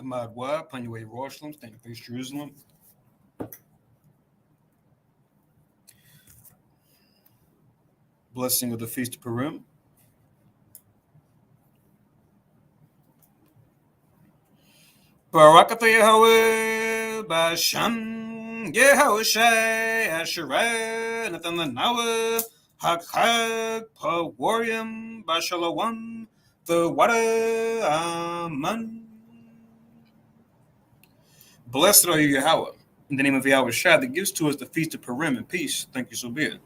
Hamad Wa, upon your way to Jerusalem, stand to face Jerusalem. Blessing of the Feast of Purim. Barakatah Yahweh, Basham, Yehoshai, Asherah, Nathan Lanawa, Hak, Pawarium, Bashalawam, the water, Amen. Blessed are you, Yahweh, in the name of Yahweh Shai, that gives to us the Feast of Purim and peace. Thank you, so be it.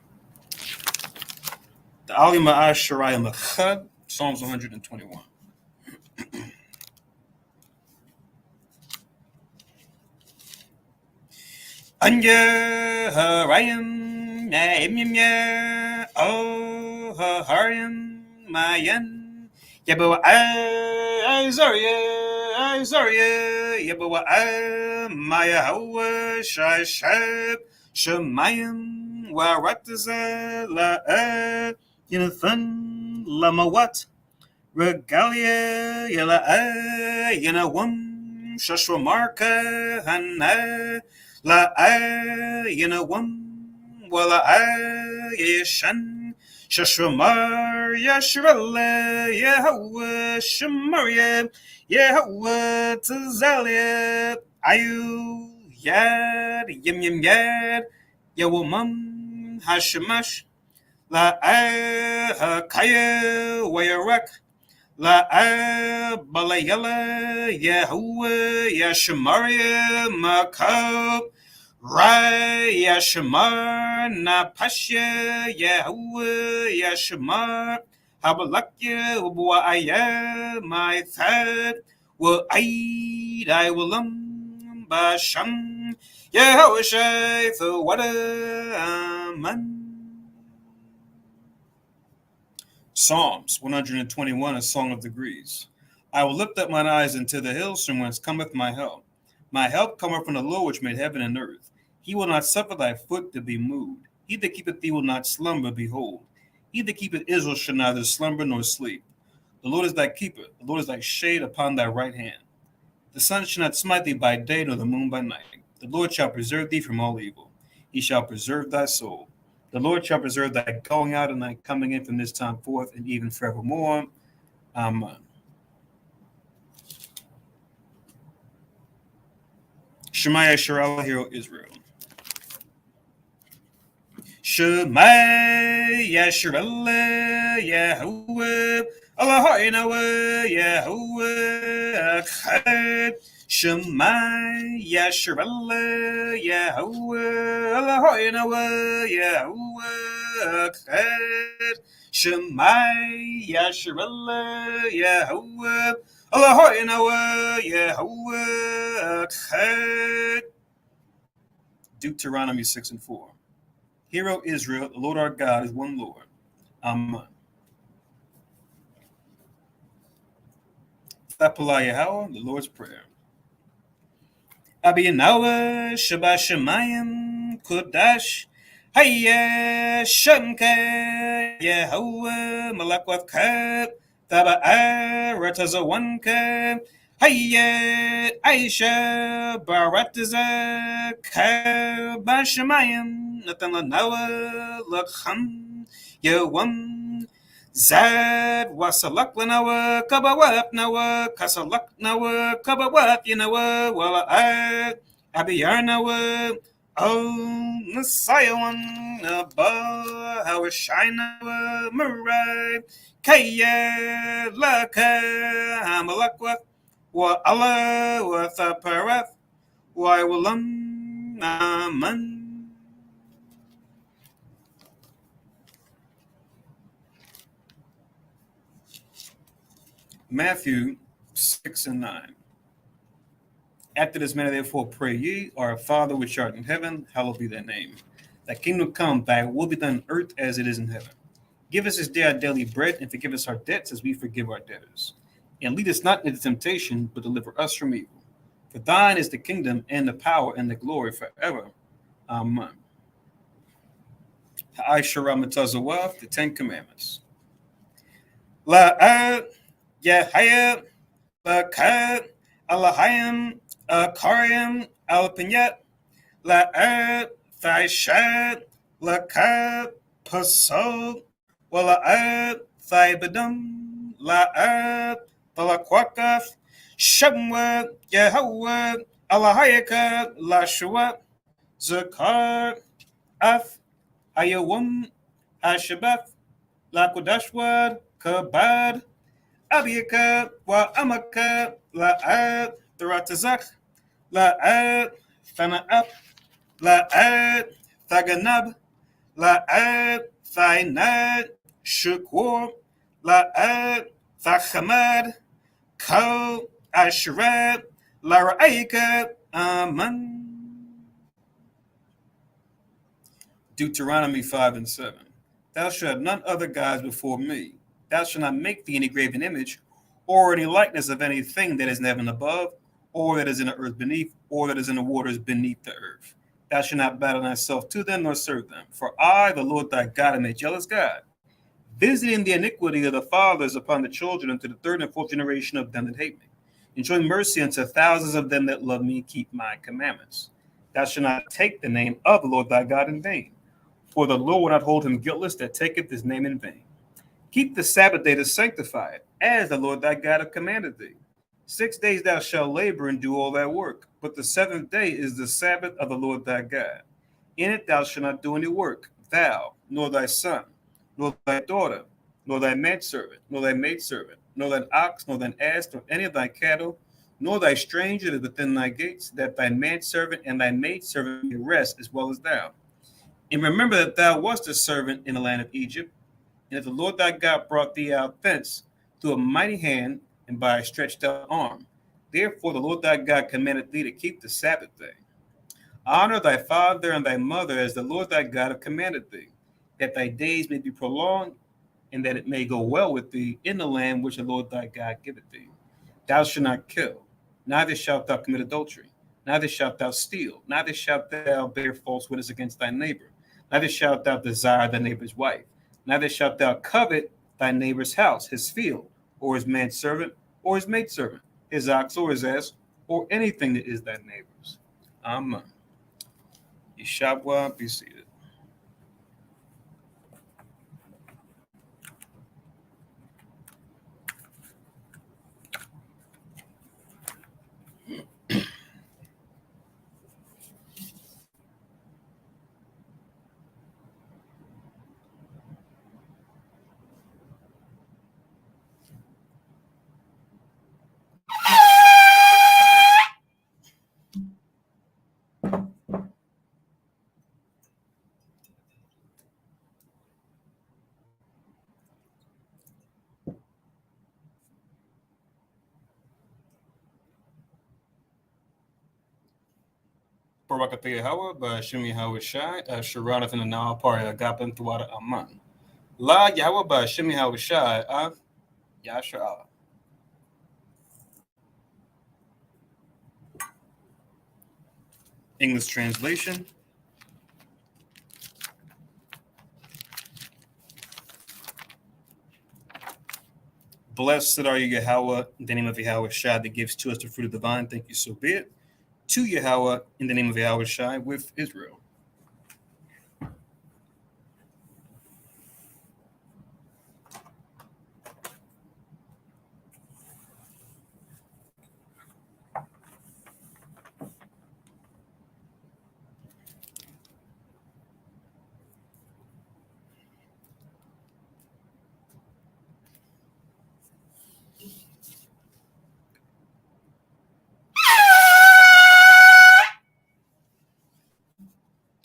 The Ali Ma'asharai Machad, Psalms 121. Anya Harayim Naimya Oh Harayim Mayan Yabawa Azaria Yabawa Maya Hawa Shashab Shemayim Warataza La Yanathan Lamawat Regalia Yala Yanawam Shashwamarka Hana La Wala Yeshan Shashramar Yashrala Yahweh Shemaria Yahweh Tazalia Ayu Yad Yad Yawamam Hashemash La Hakaya Wayarak La Balayala Yahweh Yashamaria Makab Rai Yashamar Napashya Yahweh Yashamar Habalakya Ubuaya my third will aid I will Basham Yahweh Shai the water Amen. Psalms 121, a song of degrees. I will lift up mine eyes into the hills from whence cometh my help. My help cometh from the Lord which made heaven and earth. He will not suffer thy foot to be moved. He that keepeth thee will not slumber, behold. He that keepeth Israel shall neither slumber nor sleep. The Lord is thy keeper, the Lord is thy shade upon thy right hand. The sun shall not smite thee by day, nor the moon by night. The Lord shall preserve thee from all evil. He shall preserve thy soul. The Lord shall preserve thy going out and thy coming in from this time forth and even forevermore. Amen. Shema Yisrael, hear, O Israel. Shema Yisrael, Yahweh, Allah Yahweh, Echad. Shema Yisrael, Yahweh, Allah Yahweh, Echad. Shema Yisrael, Yahweh, Allah Yahweh, Echad. Deuteronomy 6 and 4. Hear, O Israel, the Lord our God is one Lord. Amen. Tapala Yahweh, the Lord's Prayer. Abiyanawa Shabbat Shemayim Kudash Hayya Shamka Yahweh Malakwat Kab Taba'a Ratazawanka Hayya Aisha Barataza Kabashamayim Natalanawa Lakham Yawam Zad wasalak lanawa kabawap nawa kasalak nawa kabawap yanawa wala abiyar nawa oh Messiah one abba how shine nawa murai kaya laka amalakwa wa Allah wa thaparath wa walam aman. Matthew 6 and 9. After this manner, therefore, pray ye, Our Father which art in heaven, hallowed be thy name. Thy kingdom come, thy will be done on earth as it is in heaven. Give us this day our daily bread, and forgive us our debts as we forgive our debtors. And lead us not into temptation, but deliver us from evil. For thine is the kingdom, and the power, and the glory forever. Amen. Ha'ashara Matazawaf, the Ten Commandments. La'at Yahya Bakad Alahayim, Karim, Alpinyat, La'ad, Thaishad, Lakad, Pasod, Wala'ad, Thibadum, La'ad, Talakwakaf, Shamwad, Yahweh, Alahayakad, Lashua, Zakar, Af, Ayawam, Ashabeth, Lakudashwad, Kabad, Abiyaka, Wa Amaka, La'ad, Taratazak, La'ad, Thana'ap, La'ad, Thaganab, La'ad, Thainad, Shukur, La'ad, Thachamad, Kal, Ashrad, Lara'aika, Aman. Deuteronomy 5 and 7. Thou shalt have none other gods before me. Thou shalt not make thee any graven image, or any likeness of anything that is in heaven above, or that is in the earth beneath, or that is in the waters beneath the earth. Thou shalt not bow thyself to them, nor serve them. For I, the Lord thy God, am a jealous God, visiting the iniquity of the fathers upon the children unto the third and fourth generation of them that hate me, and showing mercy unto thousands of them that love me and keep my commandments. Thou shalt not take the name of the Lord thy God in vain, for the Lord will not hold him guiltless that taketh his name in vain. Keep the Sabbath day to sanctify it, as the Lord thy God hath commanded thee. 6 days thou shalt labor and do all thy work, but the seventh day is the Sabbath of the Lord thy God. In it thou shalt not do any work, thou, nor thy son, nor thy daughter, nor thy manservant, nor thy maidservant, nor thine ox, nor thine ass, nor any of thy cattle, nor thy stranger that is within thy gates, that thy manservant and thy maidservant may rest as well as thou. And remember that thou wast a servant in the land of Egypt, and that the Lord thy God brought thee out thence through a mighty hand and by a stretched out arm. Therefore the Lord thy God commanded thee to keep the Sabbath day. Honor thy father and thy mother as the Lord thy God hath commanded thee, that thy days may be prolonged, and that it may go well with thee in the land which the Lord thy God giveth thee. Thou shalt not kill, neither shalt thou commit adultery, neither shalt thou steal, neither shalt thou bear false witness against thy neighbor, neither shalt thou desire thy neighbor's wife, neither shalt thou covet thy neighbor's house, his field, or his manservant, or his maidservant, his ox or his ass, or anything that is thy neighbor's. Amen. Yeshabwa, be seated. Barakataya Hawa, Bashimi Hawa Shai, Sharanaf in the Nile Party, Agapan Tuwada Aman. La Yahwa, Bashimi Hawa Shai, Yasha. English translation. Blessed are you, Yahweh, in the name of Yahweh Shai, that gives to us the fruit of the vine. Thank you, so be it. To Yahweh, in the name of Yahweh Shai, with Israel.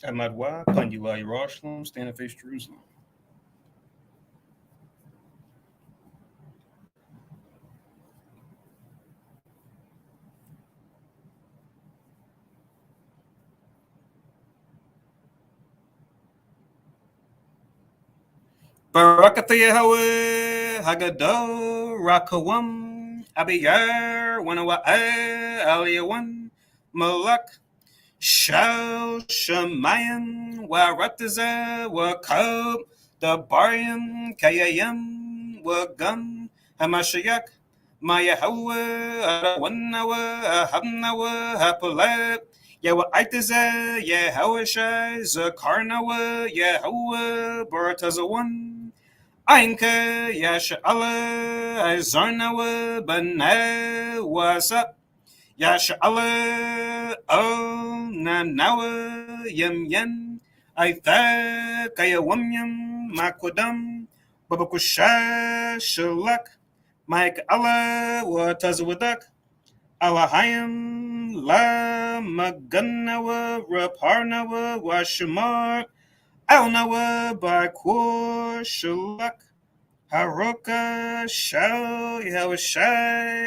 Amadwa, Pandila, Yerushalayim, stand and face Jerusalem. Barakatha Yahweh, Haggadah, Rakawam, Abiyar, Wanawa'ah, Aliyawan, Malak, Shal, Shemayim, Warataza, Wakab, Dabarium, Kayayam, Wagam, Hamashayak, Ma Yahweh, Wanawa, Hamnawa, Hapalat, Yawa Aitaza, Yahawashai, Zakarnawa, Yahweh, Baratazawan, Ainka, Yasha'ala, Zarnawa, Bana, Wasa, Yasha'ala, Oh, Nanawa, Yem Yen, Aitha, Kayawamyam, Makwadam, Babakusha, Shalak, Mike Allah, Watazawadak, Alahayam, La Maganawa, Raparnawa, Washamar, Alnawa, Bakur, Shalak, Haroka, Shal, Yahweh,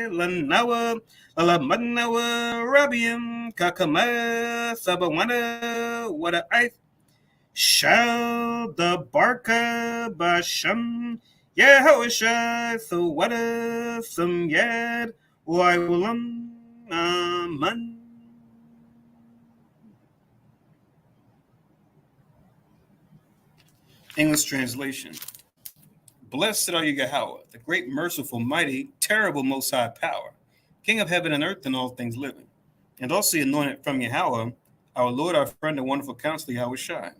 Lanawa, Alamanawa, Rabiam, Kakama, Sabawana, Wada Ith, Shal, the Barka, Basham, Yahweh, Thawada, Samyad, Waiwalam, Aman. English translation. Blessed are you, Yahweh, the great, merciful, mighty, terrible, most high power, King of heaven and earth and all things living, and also anointed from Yahweh, our Lord, our friend, and wonderful counselor, Yahweh Shai.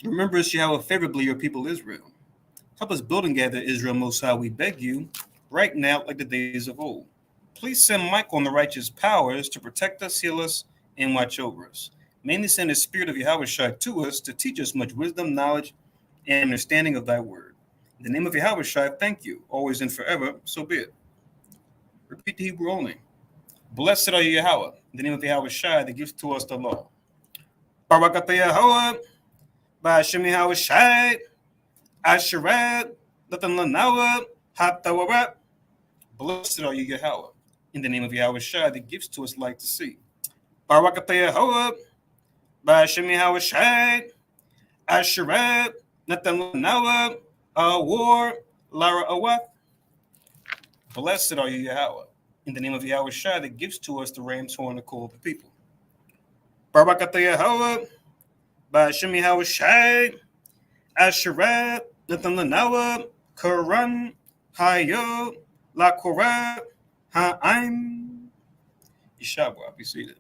Remember us, Yahweh, favorably your people Israel. Help us build and gather Israel, Most High, we beg you, right now, like the days of old. Please send Michael and the righteous powers to protect us, heal us, and watch over us. Mainly send the Spirit of Yahweh Shai to us to teach us much wisdom, knowledge, and understanding of thy word. In the name of Yahweh Shai, thank you, always and forever, so be it. Repeat the Hebrew only. Blessed are you, Yahweh, in the name of Yahweh Shai that gives to us the law. Barakatah Yahweh, Ba'ashem Yahweh Shai, Asherat, Lathan Hatawarat. Blessed are you, Yahweh, in the name of Yahweh Shai that gives to us light to see. Barakatah Yahweh, Ba'ashem Yahweh Shai, Asherat, Lathan Awar, Lara Awath. Blessed are you, Yahweh, in the name of Yahweh Shai that gives to us the ram's horn to call the people. Barakatah Yahweh, Ba'ashem Yahweh Shai, Asherat, Nathan Lanawa, Karan, Hayo, La Korah, Ha'aim. Yeshabwa, be seated.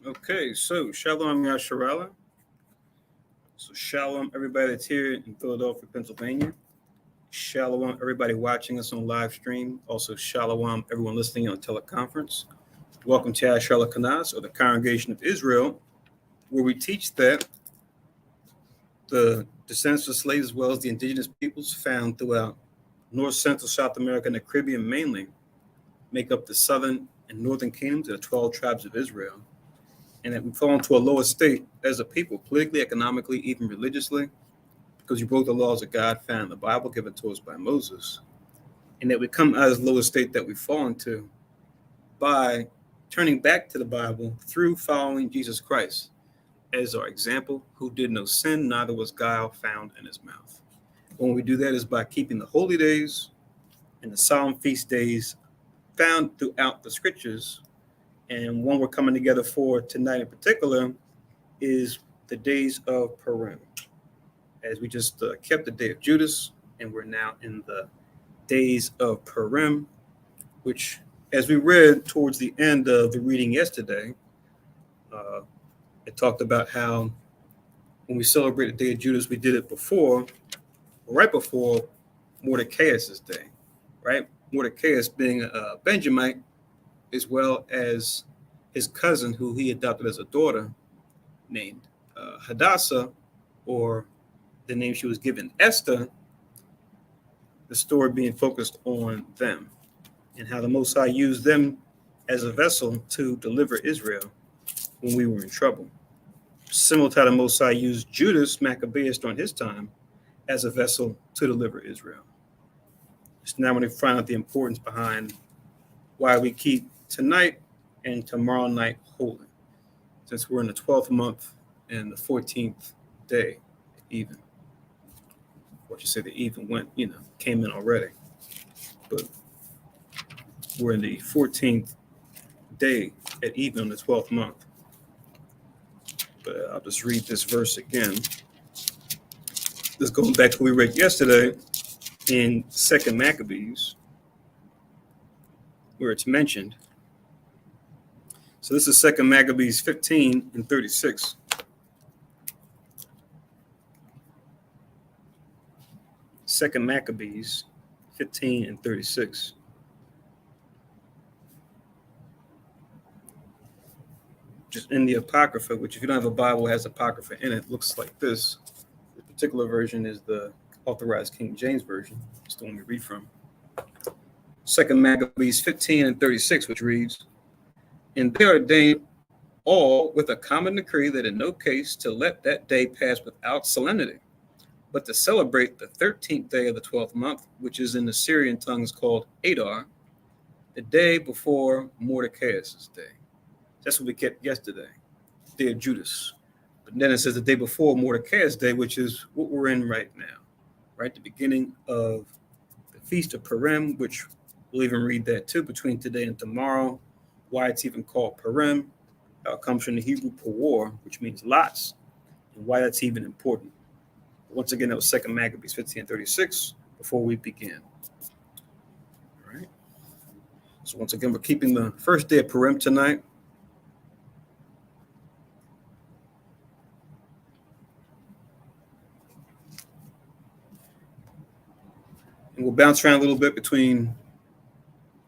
Okay, so Shalom Yasharala. So Shalom, everybody that's here in Philadelphia, Pennsylvania. Shalom, everybody watching us on live stream. Also, Shalom, everyone listening on teleconference. Welcome to Asherah Kanas, or the Congregation of Israel, where we teach that the descendants of slaves, as well as the indigenous peoples found throughout North, Central, South America, and the Caribbean mainly, make up the southern and northern kingdoms of the 12 tribes of Israel, and that we fall into a lower state as a people, politically, economically, even religiously, because you broke the laws of God found in the Bible given to us by Moses, and that we come out of this lower state that we fall into by turning back to the Bible through following Jesus Christ as our example, who did no sin, neither was guile found in his mouth. When we do that is by keeping the holy days and the solemn feast days found throughout the scriptures. And one we're coming together for tonight in particular is the days of Purim. As we just kept the day of Judas, and we're now in the days of Purim, which, as we read towards the end of the reading yesterday, it talked about how when we celebrate the day of Judas, we did it right before Mordecai's day, right? Mordecai being a Benjamite, as well as his cousin, who he adopted as a daughter, named Hadassah, or the name she was given, Esther, the story being focused on them and how the Most High used them as a vessel to deliver Israel when we were in trouble. Similar to how the Most High used Judas Maccabeus during his time as a vessel to deliver Israel. So now when we find out the importance behind why we keep tonight and tomorrow night holy, since we're in the 12th month and the 14th day even. What you say the even went, came in already. But we're in the 14th day at even on the 12th month. But I'll just read this verse again. This going back to what we read yesterday in 2 Maccabees, where it's mentioned. So this is 2 Maccabees 15 and 36. Second Maccabees 15 and 36. Just in the Apocrypha, which if you don't have a Bible, has Apocrypha in it, looks like this. The particular version is the Authorized King James Version. It's the one we read from. 2 Maccabees 15 and 36, which reads, "And they ordained all with a common decree that in no case to let that day pass without solemnity, but to celebrate the 13th day of the 12th month, which is in the Syrian tongues called Adar, the day before Mordecai's day." That's what we kept yesterday, the day of Judas. But then it says the day before Mordecai's day, which is what we're in right now, right? The beginning of the Feast of Purim, which we'll even read that too, between today and tomorrow, why it's even called Purim. It comes from the Hebrew Pawar, which means lots, and why that's even important. Once again, that was 2 Maccabees 15 and 36 before we begin. All right. So once again, we're keeping the first day of Purim tonight. And we'll bounce around a little bit between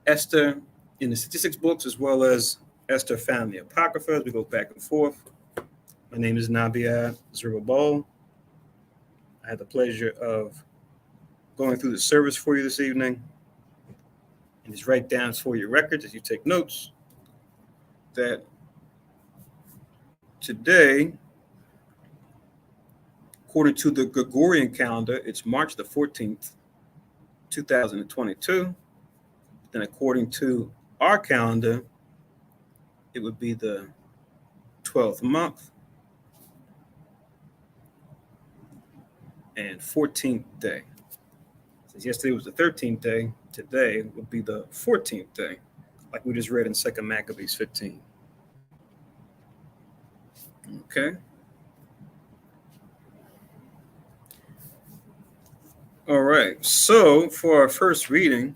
Esther in the statistics books as well as Esther found in the Apocrypha as we go back and forth. My name is Nabia Zerubbabel. I had the pleasure of going through the service for you this evening. And just write down for your records as you take notes that today, according to the Gregorian calendar, it's March the 14th, 2022. Then according to our calendar, it would be the 12th month and 14th day. Since yesterday was the 13th day, today would be the 14th day, like we just read in 2 Maccabees 15. Okay. All right. So for our first reading,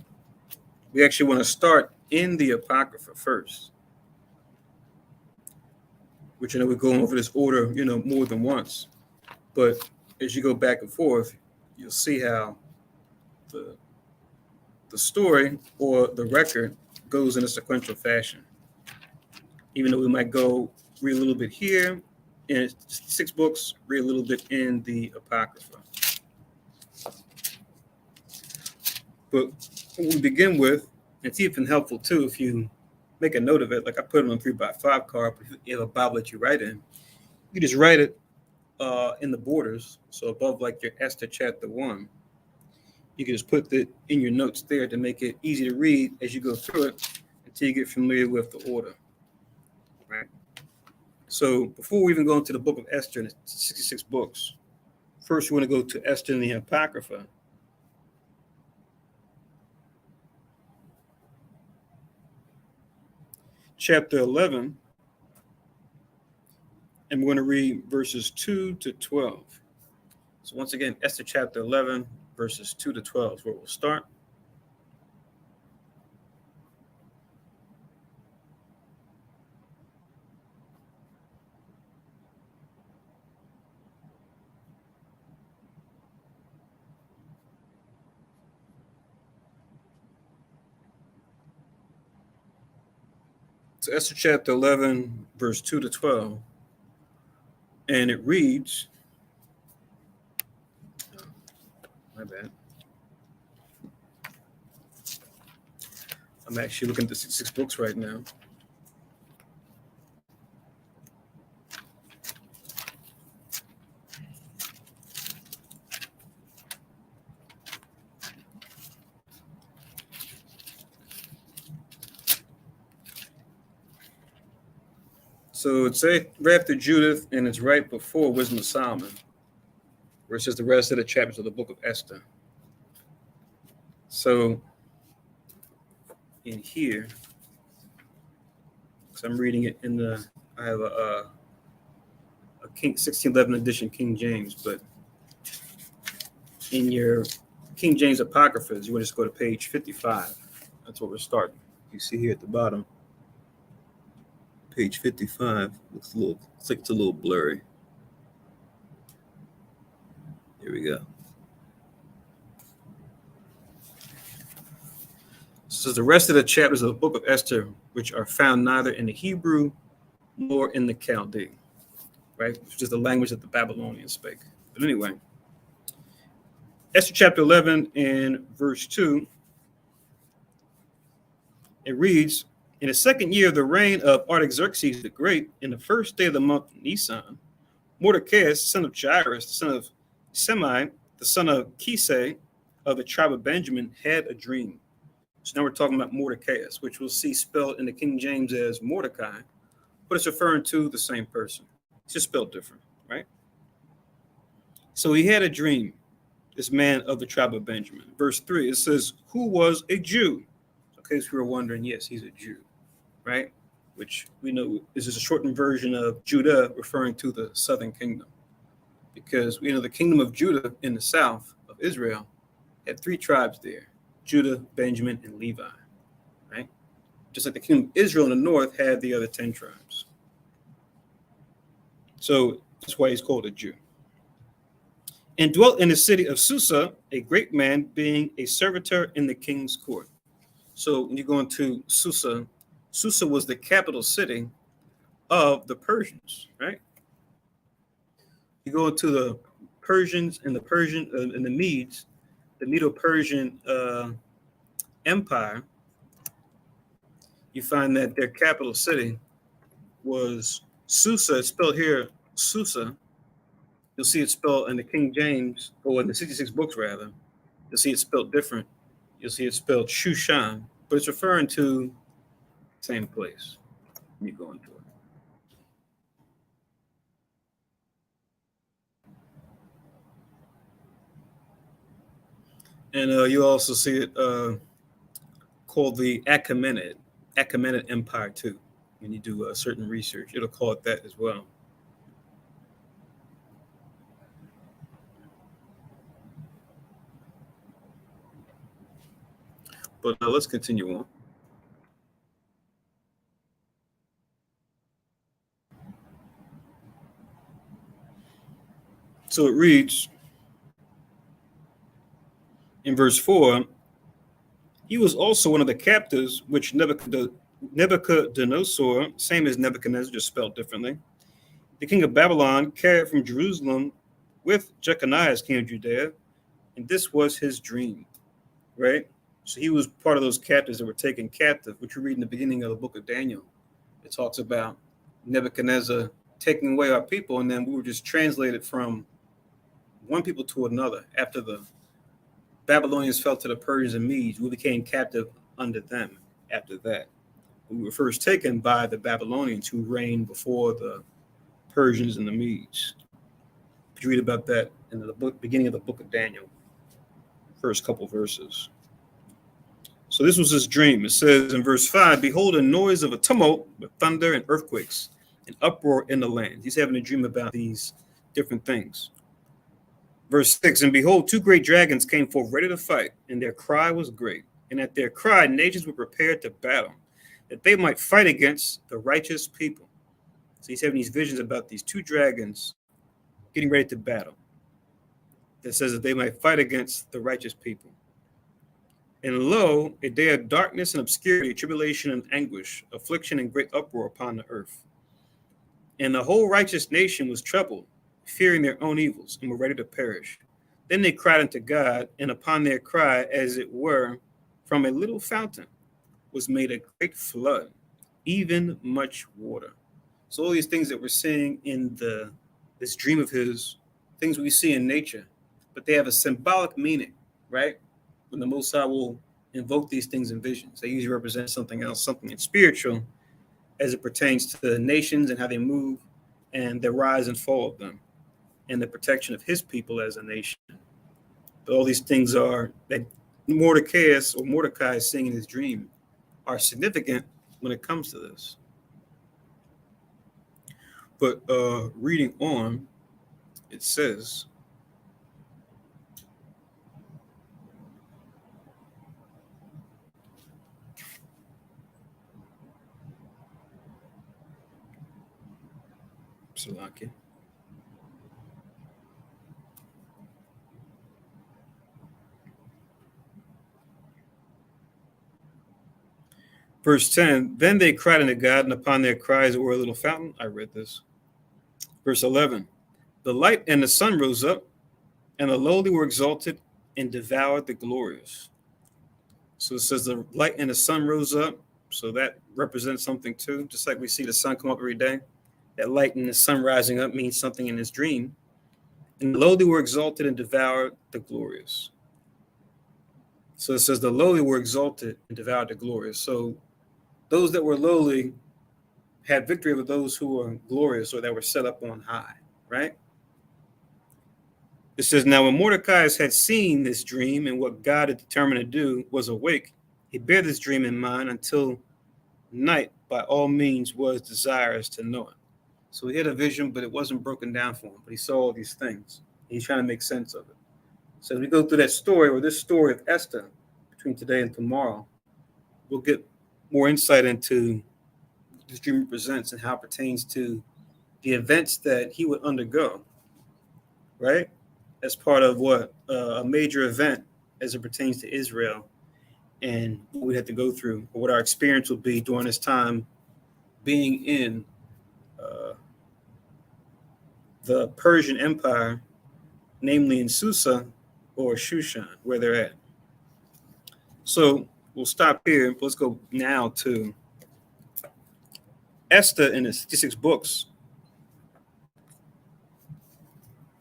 we actually want to start in the Apocrypha first. which we're going over this order, more than once. But as you go back and forth, you'll see how the story or the record goes in a sequential fashion. Even though we might go read a little bit here in 6 books, read a little bit in the Apocrypha. But what we begin with, it's even helpful too if you make a note of it, like I put it on a 3x5 card, but if you have a Bible that you write in, you just write it in the borders. So above like your Esther chapter 1, you can just put it in your notes there to make it easy to read as you go through it until you get familiar with the order, right? So before we even go into the book of Esther and the 66 books, first we want to go to Esther and the Apocrypha. Chapter 11, and we're going to read verses 2 to 12. So once again, Esther chapter 11, verses 2 to 12 is where we'll start. So Esther chapter 11, verse 2 to 12, and it reads, my bad. I'm actually looking at the 66 books right now. So it's right after Judith, and it's right before Wisdom of Solomon, where it says the rest of the chapters of the book of Esther. So in here, because I'm reading it I have a King 1611 edition King James, but in your King James Apocryphas, you want to just go to page 55. That's what we're starting. You see here at the bottom, page 55. Looks like it's a little blurry. Here we go. So the rest of the chapters of the book of Esther, which are found neither in the Hebrew nor in the Chaldee, right? Which is the language that the Babylonians spake. But anyway, Esther chapter 11 and verse 2, it reads, in the second year of the reign of Artaxerxes the Great, in the first day of the month Nisan, Mordecai, son of Jairus, the son of Semai, the son of Kisei of the tribe of Benjamin, had a dream. So now we're talking about Mordecai, which we'll see spelled in the King James as Mordecai, but it's referring to the same person. It's just spelled different, right? So he had a dream, this man of the tribe of Benjamin. Verse 3, it says, who was a Jew? Okay, so we were wondering, yes, he's a Jew, right? Which we know is just a shortened version of Judah, referring to the southern kingdom. Because we know the kingdom of Judah in the south of Israel had 3 tribes there, Judah, Benjamin, and Levi, right? Just like the kingdom of Israel in the north had the other 10 tribes. So that's why he's called a Jew. And dwelt in the city of Susa, a great man, being a servitor in the king's court. So when you go into Susa, Susa was the capital city of the Persians, right? You go into the Persians and the Medes, the Medo-Persian Empire, you find that their capital city was Susa. It's spelled here Susa. You'll see it spelled in the King James, or in the 66 books rather. You'll see it spelled different. You'll see it spelled Shushan, but it's referring to the same place. Let me go into it. And you also see it called the Achaemenid Empire too. When you do certain research, it'll call it that as well. But let's continue on. So it reads in verse 4, he was also one of the captives which Nebuchadnezzar, same as Nebuchadnezzar, just spelled differently, the king of Babylon, carried from Jerusalem with Jeconiah, king of Judea, and this was his dream, right? So he was part of those captives that were taken captive, which we read in the beginning of the book of Daniel. It talks about Nebuchadnezzar taking away our people, and then we were just translated from one people to another. After the Babylonians fell to the Persians and Medes, we became captive under them after that. We were first taken by the Babylonians who reigned before the Persians and the Medes. You read about that in the beginning of the book of Daniel, first couple verses. So this was his dream. It says in verse 5, behold, a noise of a tumult with thunder and earthquakes, an uproar in the land. He's having a dream about these different things. Verse 6, and behold, two great dragons came forth ready to fight, and their cry was great. And at their cry, nations were prepared to battle, that they might fight against the righteous people. So he's having these visions about these two dragons getting ready to battle. That says that they might fight against the righteous people. And lo, a day of darkness and obscurity, tribulation and anguish, affliction and great uproar upon the earth. And the whole righteous nation was troubled, fearing their own evils, and were ready to perish. Then they cried unto God, and upon their cry, as it were, from a little fountain, was made a great flood, even much water. So all these things that we're seeing in this dream of his, things we see in nature, but they have a symbolic meaning, right? When the Most High will invoke these things in visions, they usually represent something else, something spiritual, as it pertains to the nations and how they move and the rise and fall of them and the protection of his people as a nation. But all these things are that Mordecai is seeing in his dream are significant when it comes to this. But reading on, it says, Salaki. Verse 10, then they cried unto God, and upon their cries were a little fountain. I read this. Verse 11, the light and the sun rose up, and the lowly were exalted and devoured the glorious. So it says the light and the sun rose up. So that represents something too. Just like we see the sun come up every day. That light and the sun rising up means something in his dream. And the lowly were exalted and devoured the glorious. So it says the lowly were exalted and devoured the glorious. So those that were lowly had victory over those who were glorious or that were set up on high, right? It says, now when Mordecai had seen this dream and what God had determined to do was awake, he bare this dream in mind until night by all means was desirous to know it. So he had a vision, but it wasn't broken down for him. But he saw all these things. He's trying to make sense of it. So as we go through that story, or this story of Esther, between today and tomorrow, we'll get more insight into what this dream represents and how it pertains to the events that he would undergo, right? As part of what a major event as it pertains to Israel and what we had to go through, or what our experience will be during this time being in the Persian Empire, namely in Susa or Shushan, where they're at. So we'll stop here. Let's go now to Esther in the 66 books,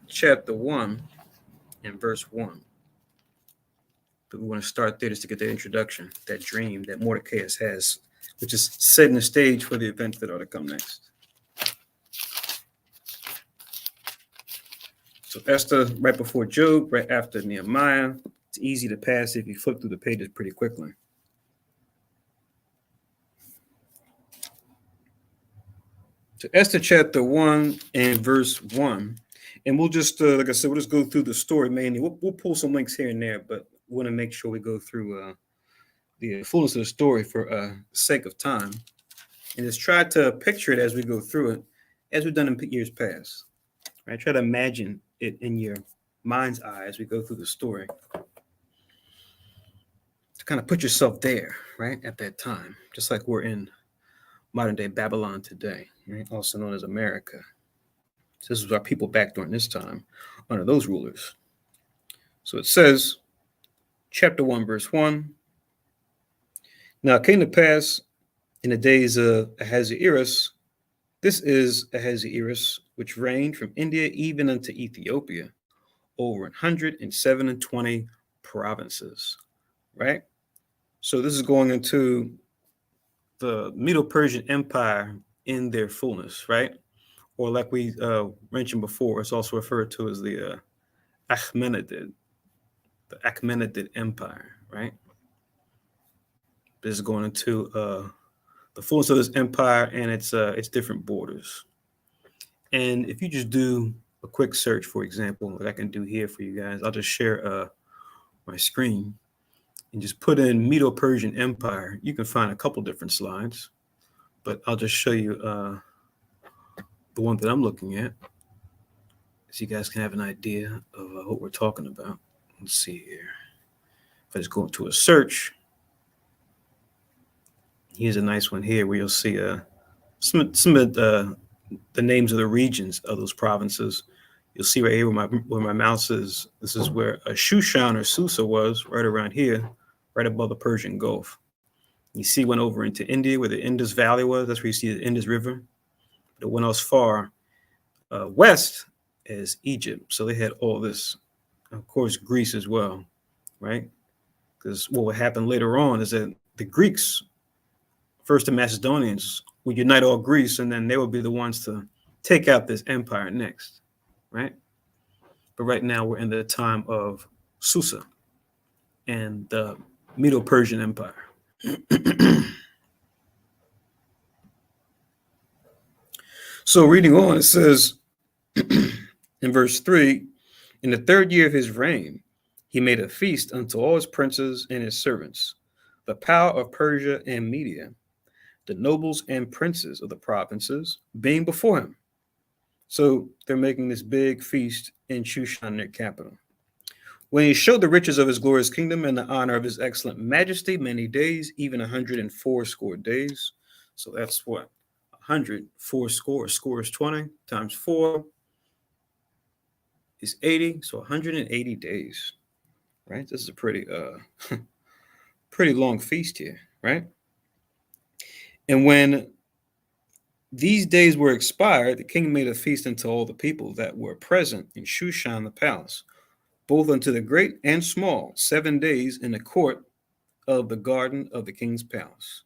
chapter 1 and verse 1. But we want to start there just to get that introduction, that dream that Mordecai has, which is setting the stage for the events that are to come next. So Esther, right before Job, right after Nehemiah. It's easy to pass if you flip through the pages pretty quickly. So Esther chapter 1 and verse 1. And we'll just, like I said, we'll just go through the story mainly. We'll pull some links here and there, but we want to make sure we go through the fullness of the story for sake of time. And just try to picture it as we go through it, as we've done in years past. Right? Try to imagine it in your mind's eye as we go through the story, to kind of put yourself there, right, at that time, just like we're in modern day Babylon today, right, also known as America. So this was our people back during this time under those rulers. So it says, chapter 1, verse 1. Now it came to pass in the days of Ahasuerus, this is Ahasuerus, which reigned from India even unto Ethiopia, over 127 provinces, right? So this is going into the Medo-Persian Empire in their fullness, right? Or like we mentioned before, it's also referred to as the Achaemenid Empire, right? This is going into the fullness of this empire and its different borders. And if you just do a quick search, for example, what I can do here for you guys, I'll just share my screen and just put in Medo-Persian Empire. You can find a couple different slides, but I'll just show you the one that I'm looking at, so you guys can have an idea of what we're talking about. Let's see here. If I just go into a search, here's a nice one here where you'll see some of the names of the regions of those provinces. You'll see right here where my mouse is. This is where Shushan or Susa was, right around here, right above the Persian Gulf. You see, went over into India where the Indus Valley was. That's where you see the Indus River. But it went as far west as Egypt. So they had all this, of course, Greece as well, right? Because what would happen later on is that the Greeks, first the Macedonians, would unite all Greece, and then they would be the ones to take out this empire next, right? But right now we're in the time of Susa and the Medo-Persian Empire. So reading on, it says in verse 3, in the third year of his reign, he made a feast unto all his princes and his servants, the power of Persia and Media, the nobles and princes of the provinces being before him. So they're making this big feast in Shushan, their capital. When he showed the riches of his glorious kingdom and the honor of his excellent majesty many days, even 180 days. So that's what? 104 score. Score is 20 times 4 is 80. So 180 days, right? This is a pretty pretty long feast here, right? And when these days were expired, the king made a feast unto all the people that were present in Shushan the palace, both unto the great and small, 7 days in the court of the garden of the king's palace,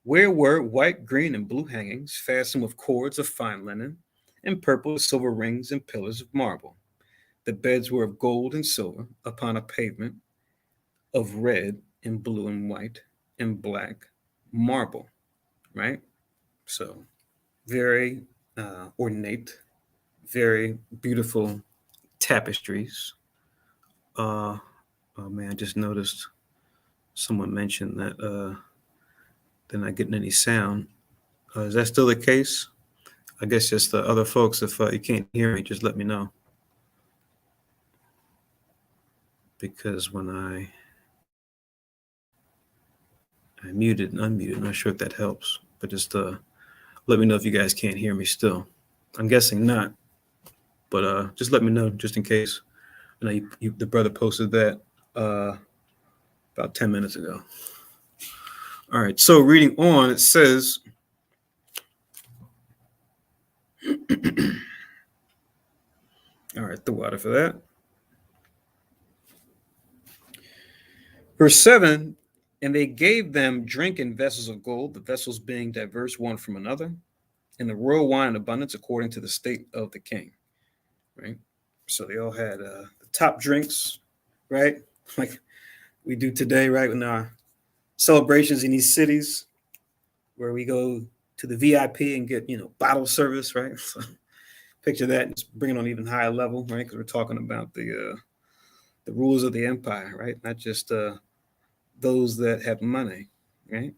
where were white, green, and blue hangings, fastened with cords of fine linen, and purple, silver rings, and pillars of marble. The beds were of gold and silver, upon a pavement of red and blue and white and black marble, right? So very ornate, very beautiful tapestries. Oh man, I just noticed someone mentioned that they're not getting any sound. Is that still the case? I guess just the other folks, if you can't hear me, just let me know. Because when I muted and unmuted, I'm not sure if that helps, but just let me know if you guys can't hear me still. I'm guessing not, but just let me know just in case. I know the brother posted that about 10 minutes ago. All right, so reading on, it says, all right, the water for that. Verse 7, and they gave them drink in vessels of gold, the vessels being diverse one from another, and the royal wine in abundance according to the state of the king, right? So they all had the top drinks, right? Like we do today, right? In our celebrations in these cities where we go to the VIP and get, bottle service, right? So picture that and just bring it on an even higher level, right? Because we're talking about the rulers of the empire, right? Not just those that have money, right?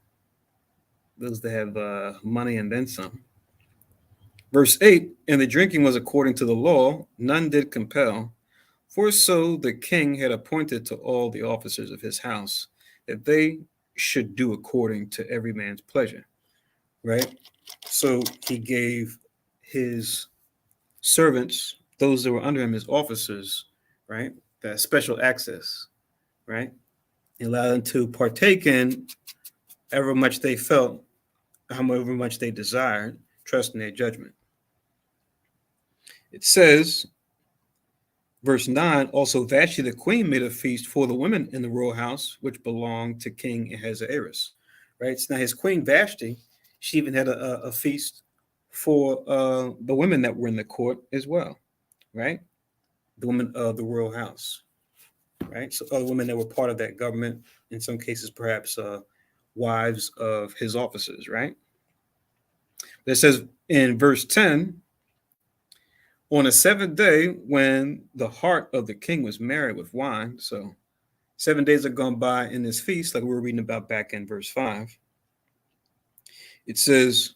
Those that have money and then some. Verse 8, and the drinking was according to the law, none did compel, for so the king had appointed to all the officers of his house that they should do according to every man's pleasure. Right? So he gave his servants, those that were under him, his officers, right, that special access, right? He allowed them to partake in however much they felt, however much they desired, trusting their judgment. It says, verse 9, also Vashti the queen made a feast for the women in the royal house, which belonged to King Ahasuerus. Right? So now his queen Vashti, she even had a feast for the women that were in the court as well, right? The women of the royal house, right? So other women that were part of that government, in some cases perhaps wives of his officers, right? It says in verse 10, on the seventh day, when the heart of the king was merry with wine, so 7 days have gone by in this feast, like we were reading about back in verse 5. It says,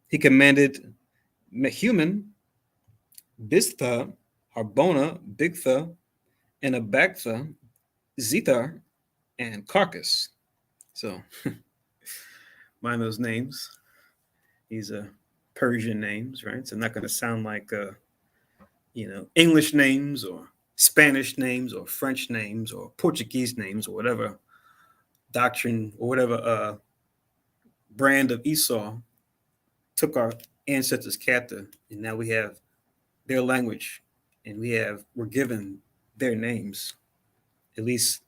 he commanded Mehuman, Biztha, Harbona, Bigtha, and Abagtha, Zethar, and Carcass. So, mind those names. These are Persian names, right? So, not going to sound like English names or Spanish names or French names or Portuguese names or whatever doctrine or whatever brand of Esau took our ancestors captive, and now we have their language, and we're given their names, at least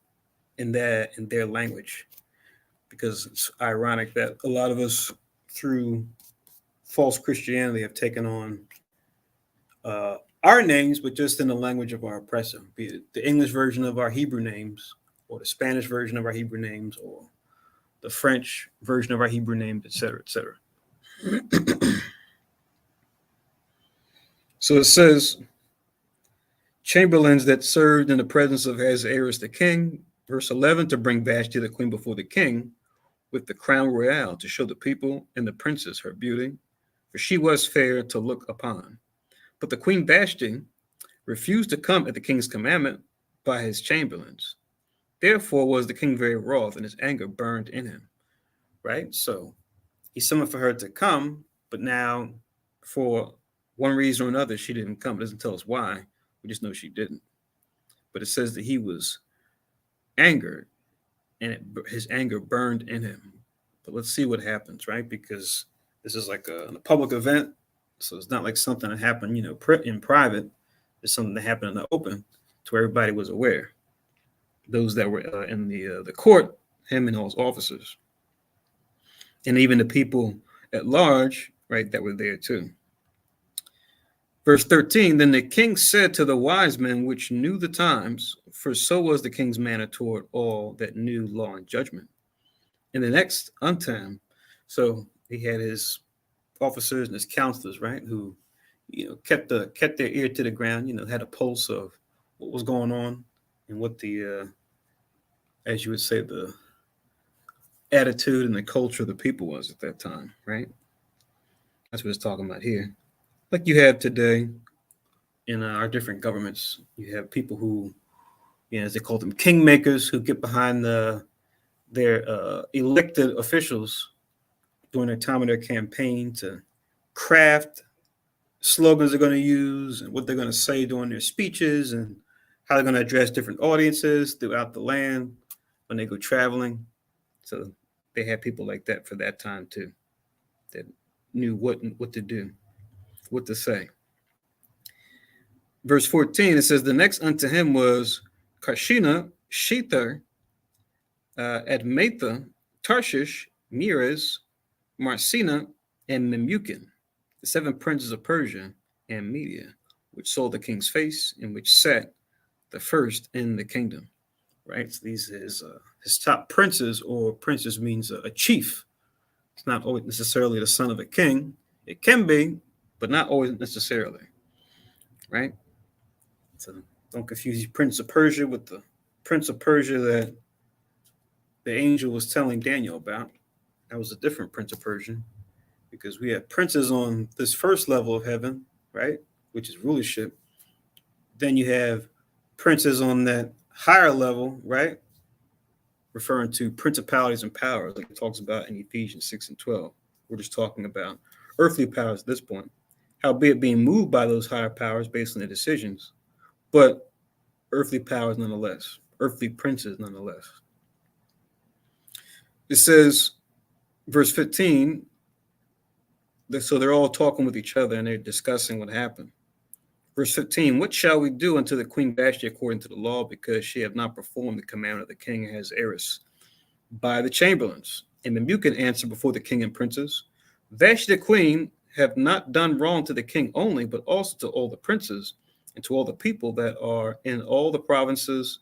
in their language, because it's ironic that a lot of us through false Christianity have taken on our names, but just in the language of our oppressor, be it the English version of our Hebrew names, or the Spanish version of our Hebrew names, or the French version of our Hebrew names, etc., etc. So it says, chamberlains that served in the presence of Ahasuerus the king, verse 11, to bring Vashti the queen before the king with the crown royal to show the people and the princes her beauty, for she was fair to look upon. But the queen Vashti refused to come at the king's commandment by his chamberlains. Therefore was the king very wroth, and his anger burned in him. Right? So he summoned for her to come, but now for one reason or another, she didn't come. It doesn't tell us why. We just know she didn't. But it says that he was angered, and his anger burned in him. But let's see what happens, right? Because this is like a public event, so it's not like something that happened, in private. It's something that happened in the open, to where everybody was aware. Those that were in the court, him and all his officers, and even the people at large, right, that were there too. Verse 13, then the king said to the wise men which knew the times, for so was the king's manner toward all that knew law and judgment. And the next unto him, so he had his officers and his counselors, right, who, kept their ear to the ground, had a pulse of what was going on and what the, as you would say, the attitude and the culture of the people was at that time, right? That's what it's talking about here. Like you have today in our different governments, you have people who, as they call them, kingmakers, who get behind their elected officials during their time of their campaign to craft slogans they're going to use and what they're going to say during their speeches and how they're going to address different audiences throughout the land when they go traveling. So they had people like that for that time too, that knew what to do, what to say. Verse 14, it says, the next unto him was Karshina, Shethar, Admatha, Tarshish, Meres, Marcina, and Memucan, the 7 princes of Persia and Media, which saw the king's face and which sat the first in the kingdom. Right? So these are his top princes, or princes means a chief. It's not always necessarily the son of a king. It can be, but not always necessarily. Right? So don't confuse Prince of Persia with the Prince of Persia that the angel was telling Daniel about. That was a different Prince of Persia. because we have princes on this first level of heaven, right, which is rulership. Then you have princes on that higher level, right, referring to principalities and powers, like it talks about in Ephesians 6 and 12. We're just talking about earthly powers at this point, howbeit being moved by those higher powers based on their decisions, but earthly powers nonetheless, earthly princes nonetheless. It says, verse 15, so they're all talking with each other and they're discussing what happened. Verse 15, what shall we do unto the queen Vashti according to the law, because she have not performed the commandment of the king Ahasuerus by the chamberlains? And Memucan answered before the king and princes, Vashti the queen have not done wrong to the king only, but also to all the princes and to all the people that are in all the provinces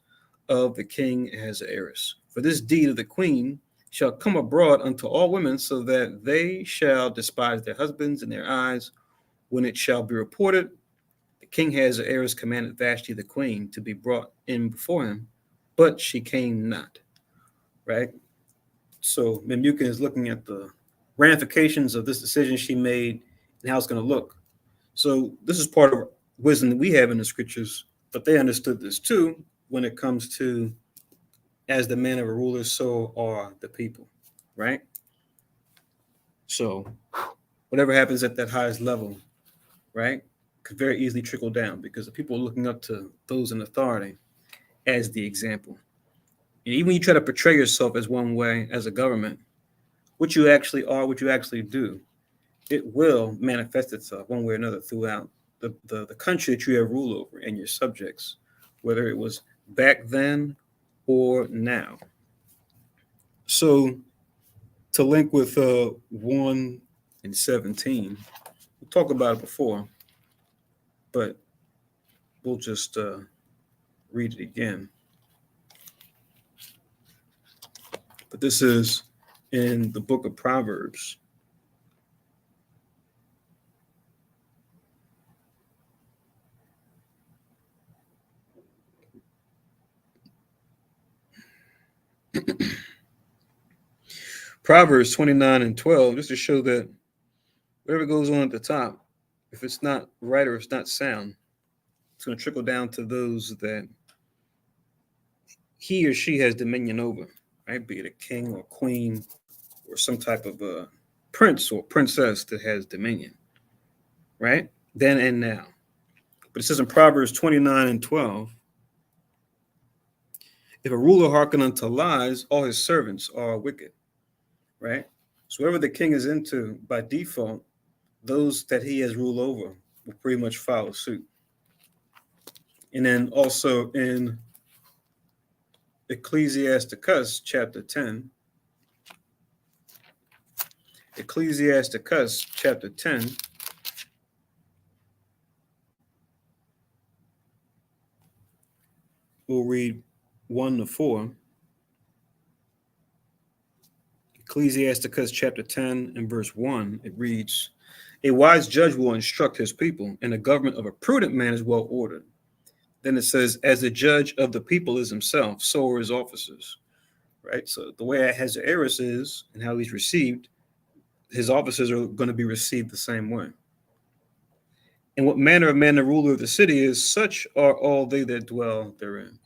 of the king Ahasuerus. For this deed of the queen shall come abroad unto all women, so that they shall despise their husbands in their eyes, when it shall be reported, the king Ahasuerus commanded Vashti the queen to be brought in before him, but she came not. Right? So Memucan is looking at the ramifications of this decision she made and how it's going to look. So this is part of wisdom that we have in the scriptures, but they understood this too when it comes to, as the man of a ruler, so are the people, right? So whatever happens at that highest level, right, could very easily trickle down, because the people are looking up to those in authority as the example. And even when you try to portray yourself as one way as a government, what you actually are, what you actually do, it will manifest itself one way or another throughout the country that you have rule over and your subjects, whether it was back then or now. So to link with 1 and 17, we talked about it before, but we'll just read it again. But this is in the book of Proverbs. Proverbs 29 and 12, just to show that whatever goes on at the top, if it's not right or it's not sound, it's going to trickle down to those that he or she has dominion over, right? Be it a king or queen or some type of a prince or princess that has dominion, right? Then and now. But it says in Proverbs 29 and 12, if a ruler hearken unto lies, all his servants are wicked, right? So whatever the king is into, by default, those that he has rule over will pretty much follow suit. And then also in Ecclesiasticus chapter 10, Ecclesiasticus chapter 10, we'll read 1 to 4. Ecclesiasticus chapter 10 and verse 1, it reads, a wise judge will instruct his people, and the government of a prudent man is well ordered. Then it says, as the judge of the people is himself, so are his officers, right? So the way Ahasuerus is and how he's received, his officers are going to be received the same way. And what manner of man the ruler of the city is, such are all they that dwell therein,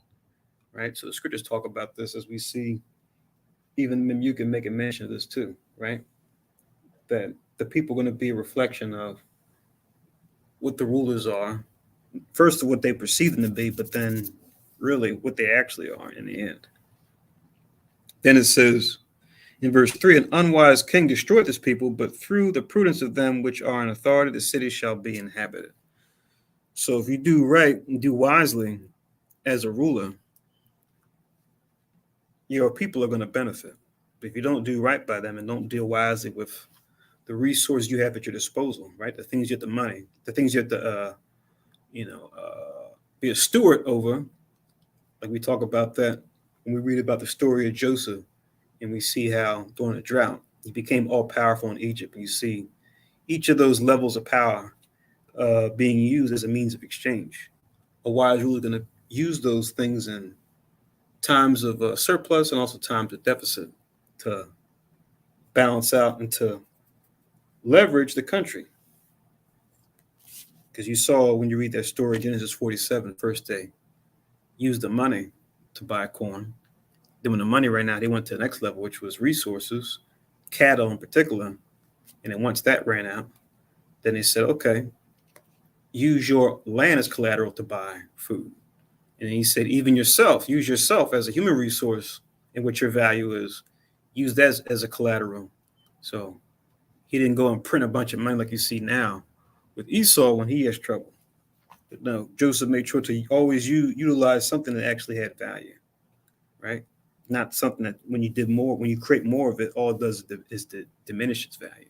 right? So the scriptures talk about this, as we see even Memucan making mention of this too, right? That the people are going to be a reflection of what the rulers are, first of what they perceive them to be, but then really what they actually are in the end. Then it says in verse 3, an unwise king destroyed this people, but through the prudence of them which are in authority, the city shall be inhabited. So if you do right and do wisely as a ruler, your people are going to benefit. But if you don't do right by them and don't deal wisely with the resources you have at your disposal, right? The things you have to money, the things you have to, be a steward over. Like we talk about that when we read about the story of Joseph, and we see how during the drought, he became all powerful in Egypt. And you see each of those levels of power being used as a means of exchange. A wise ruler is going to use those things in times of surplus and also times of deficit to balance out and to leverage the country. Because you saw when you read that story, Genesis 47, first day, use the money to buy corn. Then when the money ran out, they went to the next level, which was resources, cattle in particular. And then once that ran out, then they said, okay, use your land as collateral to buy food. And he said, even yourself, use yourself as a human resource in what your value is. Use that as a collateral. So he didn't go and print a bunch of money like you see now with Esau when he has trouble. But no, Joseph made sure to always utilize something that actually had value, right? Not something that when you create more of it, all it does is to diminish its value,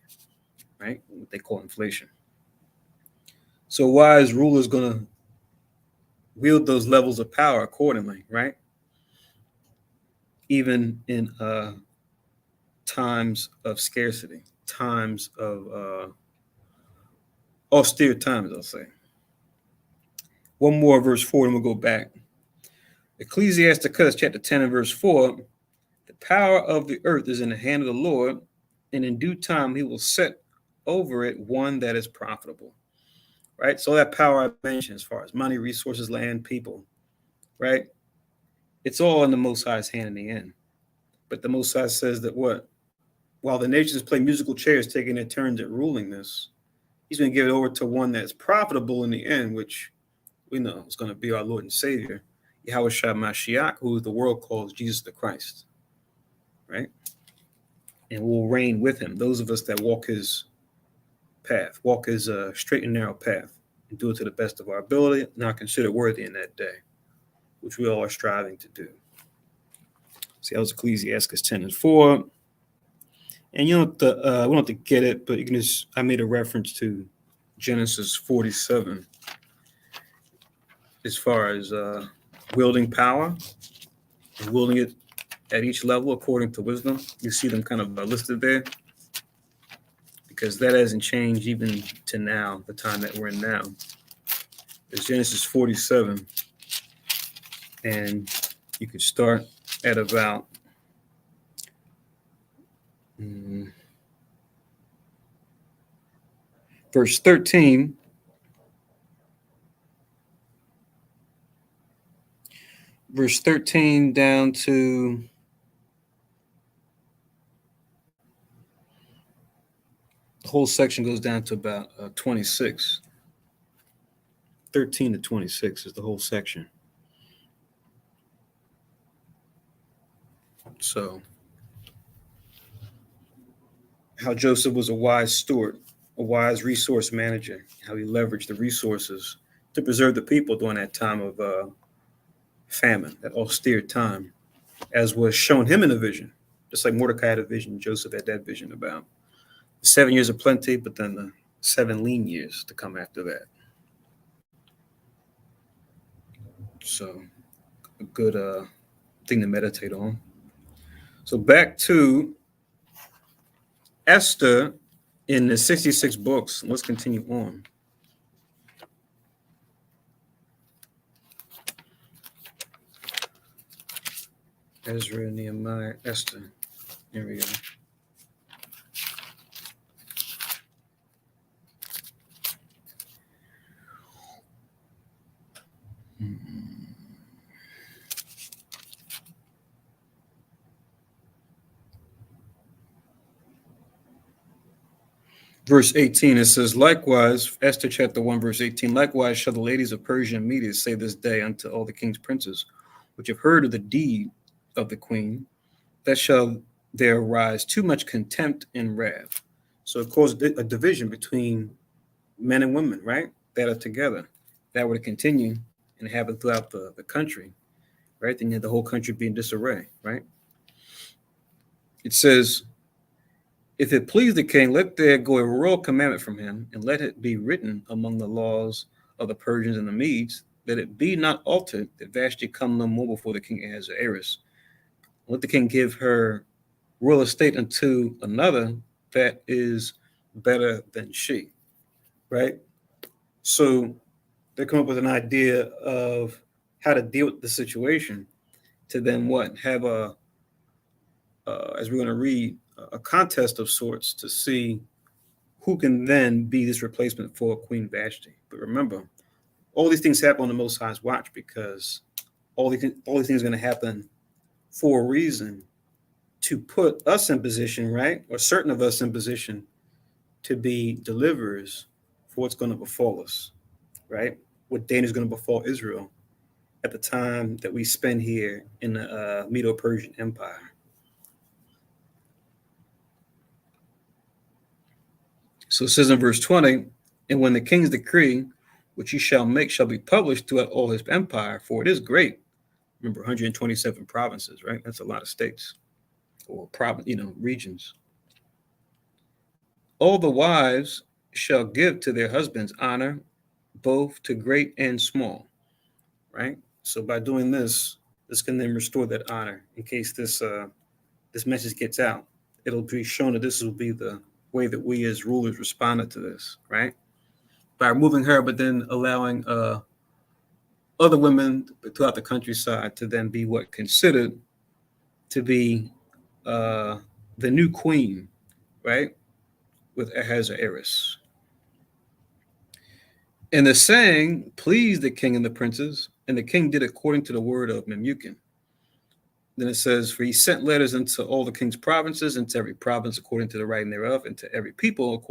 right? What they call inflation. So wise rulers going to wield those levels of power accordingly, right? Even in times of scarcity, times of austere times, I'll say. One more, verse 4, and we'll go back. Ecclesiasticus chapter 10 and verse 4, the power of the earth is in the hand of the Lord, and in due time he will set over it one that is profitable, right? So that power I mentioned as far as money, resources, land, people, right? It's all in the Most High's hand in the end. But the Most High says that what? While the nations play musical chairs, taking their turns at ruling this, he's going to give it over to one that's profitable in the end, which we know is going to be our Lord and Savior, Yahushua Mashiach, who the world calls Jesus the Christ, right? And we'll reign with him. Those of us that walk his path, walk his straight and narrow path, and do it to the best of our ability, and are considered worthy in that day, which we all are striving to do. See, that was Ecclesiastes 10 and 4. And you don't have to, we don't have to get it, but you can just, I made a reference to Genesis 47 as far as wielding power and wielding it at each level according to wisdom. You see them kind of listed there because that hasn't changed even to now, the time that we're in now. It's Genesis 47, and you could start at about verse 13. Verse 13 down to the whole section goes down to about 26. 13 to 26 is the whole section. So, how Joseph was a wise steward, a wise resource manager, how he leveraged the resources to preserve the people during that time of famine, that austere time, as was shown him in a vision. Just like Mordecai had a vision, Joseph had that vision about 7 years of plenty, but then the 7 lean years to come after that. So a good thing to meditate on. So back to Esther in the 66 books. Let's continue on. Ezra, Nehemiah, Esther. Here we go. Verse 18, it says, likewise, Esther chapter 1, verse 18, likewise shall the ladies of Persia and Media say this day unto all the king's princes, which have heard of the deed of the queen, that shall there arise too much contempt and wrath. So it caused a division between men and women, right, that are together. That would continue and happen throughout the country, right? Then you had the whole country be in disarray, right? It says, if it please the king, let there go a royal commandment from him, and let it be written among the laws of the Persians and the Medes, that it be not altered, that Vashti come no more before the king Ahasuerus. Let the king give her royal estate unto another that is better than she, right? So they come up with an idea of how to deal with the situation to then what? Have as we're going to read, a contest of sorts to see who can then be this replacement for Queen Vashti. But remember, all these things happen on the Most High's watch, because all these things are going to happen for a reason, to put us in position, right? Or certain of us in position to be deliverers for what's going to befall us, right? What danger is going to befall Israel at the time that we spend here in the Medo-Persian Empire. So it says in verse 20, and when the king's decree, which he shall make, shall be published throughout all his empire, for it is great. Remember, 127 provinces, right? That's a lot of states or regions. All the wives shall give to their husbands honor, both to great and small, right? So by doing this, this can then restore that honor in case this message gets out. It'll be shown that this will be the way that we as rulers responded to this, right? By removing her, but then allowing other women throughout the countryside to then be what considered to be the new queen, right? With Ahasuerus. And the saying pleased the king and the princes, and the king did according to the word of Memucan. Then it says, for he sent letters into all the king's provinces, and to every province according to the writing thereof, and to every people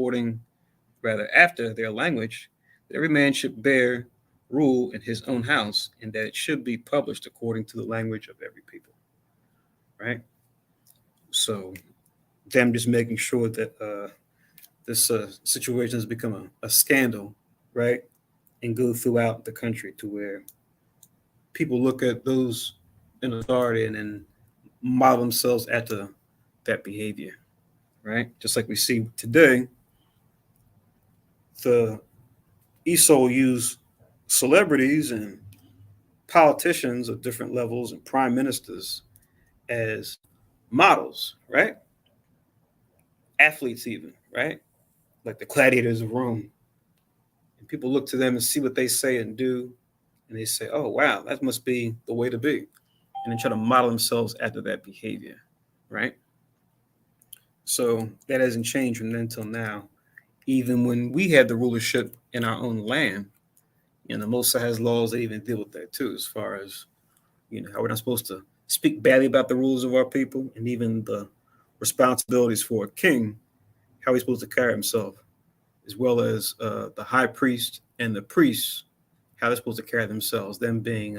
after their language, that every man should bear rule in his own house, and that it should be published according to the language of every people, right? So them just making sure that this situation has become a scandal, right? And go throughout the country to where people look at those in authority and then model themselves after that behavior, right? Just like we see today, the Esau use celebrities and politicians of different levels and prime ministers as models, right? Athletes even, right? Like the gladiators of Rome. And people look to them and see what they say and do, and they say, oh, wow, that must be the way to be. And then try to model themselves after that behavior, right? So that hasn't changed from then till now. Even when we had the rulership in our own land, the Mosai has laws that even deal with that too, as far as, how we're not supposed to speak badly about the rules of our people, and even the responsibilities for a king, how he's supposed to carry himself, as well as the high priest and the priests, how they're supposed to carry themselves, them being,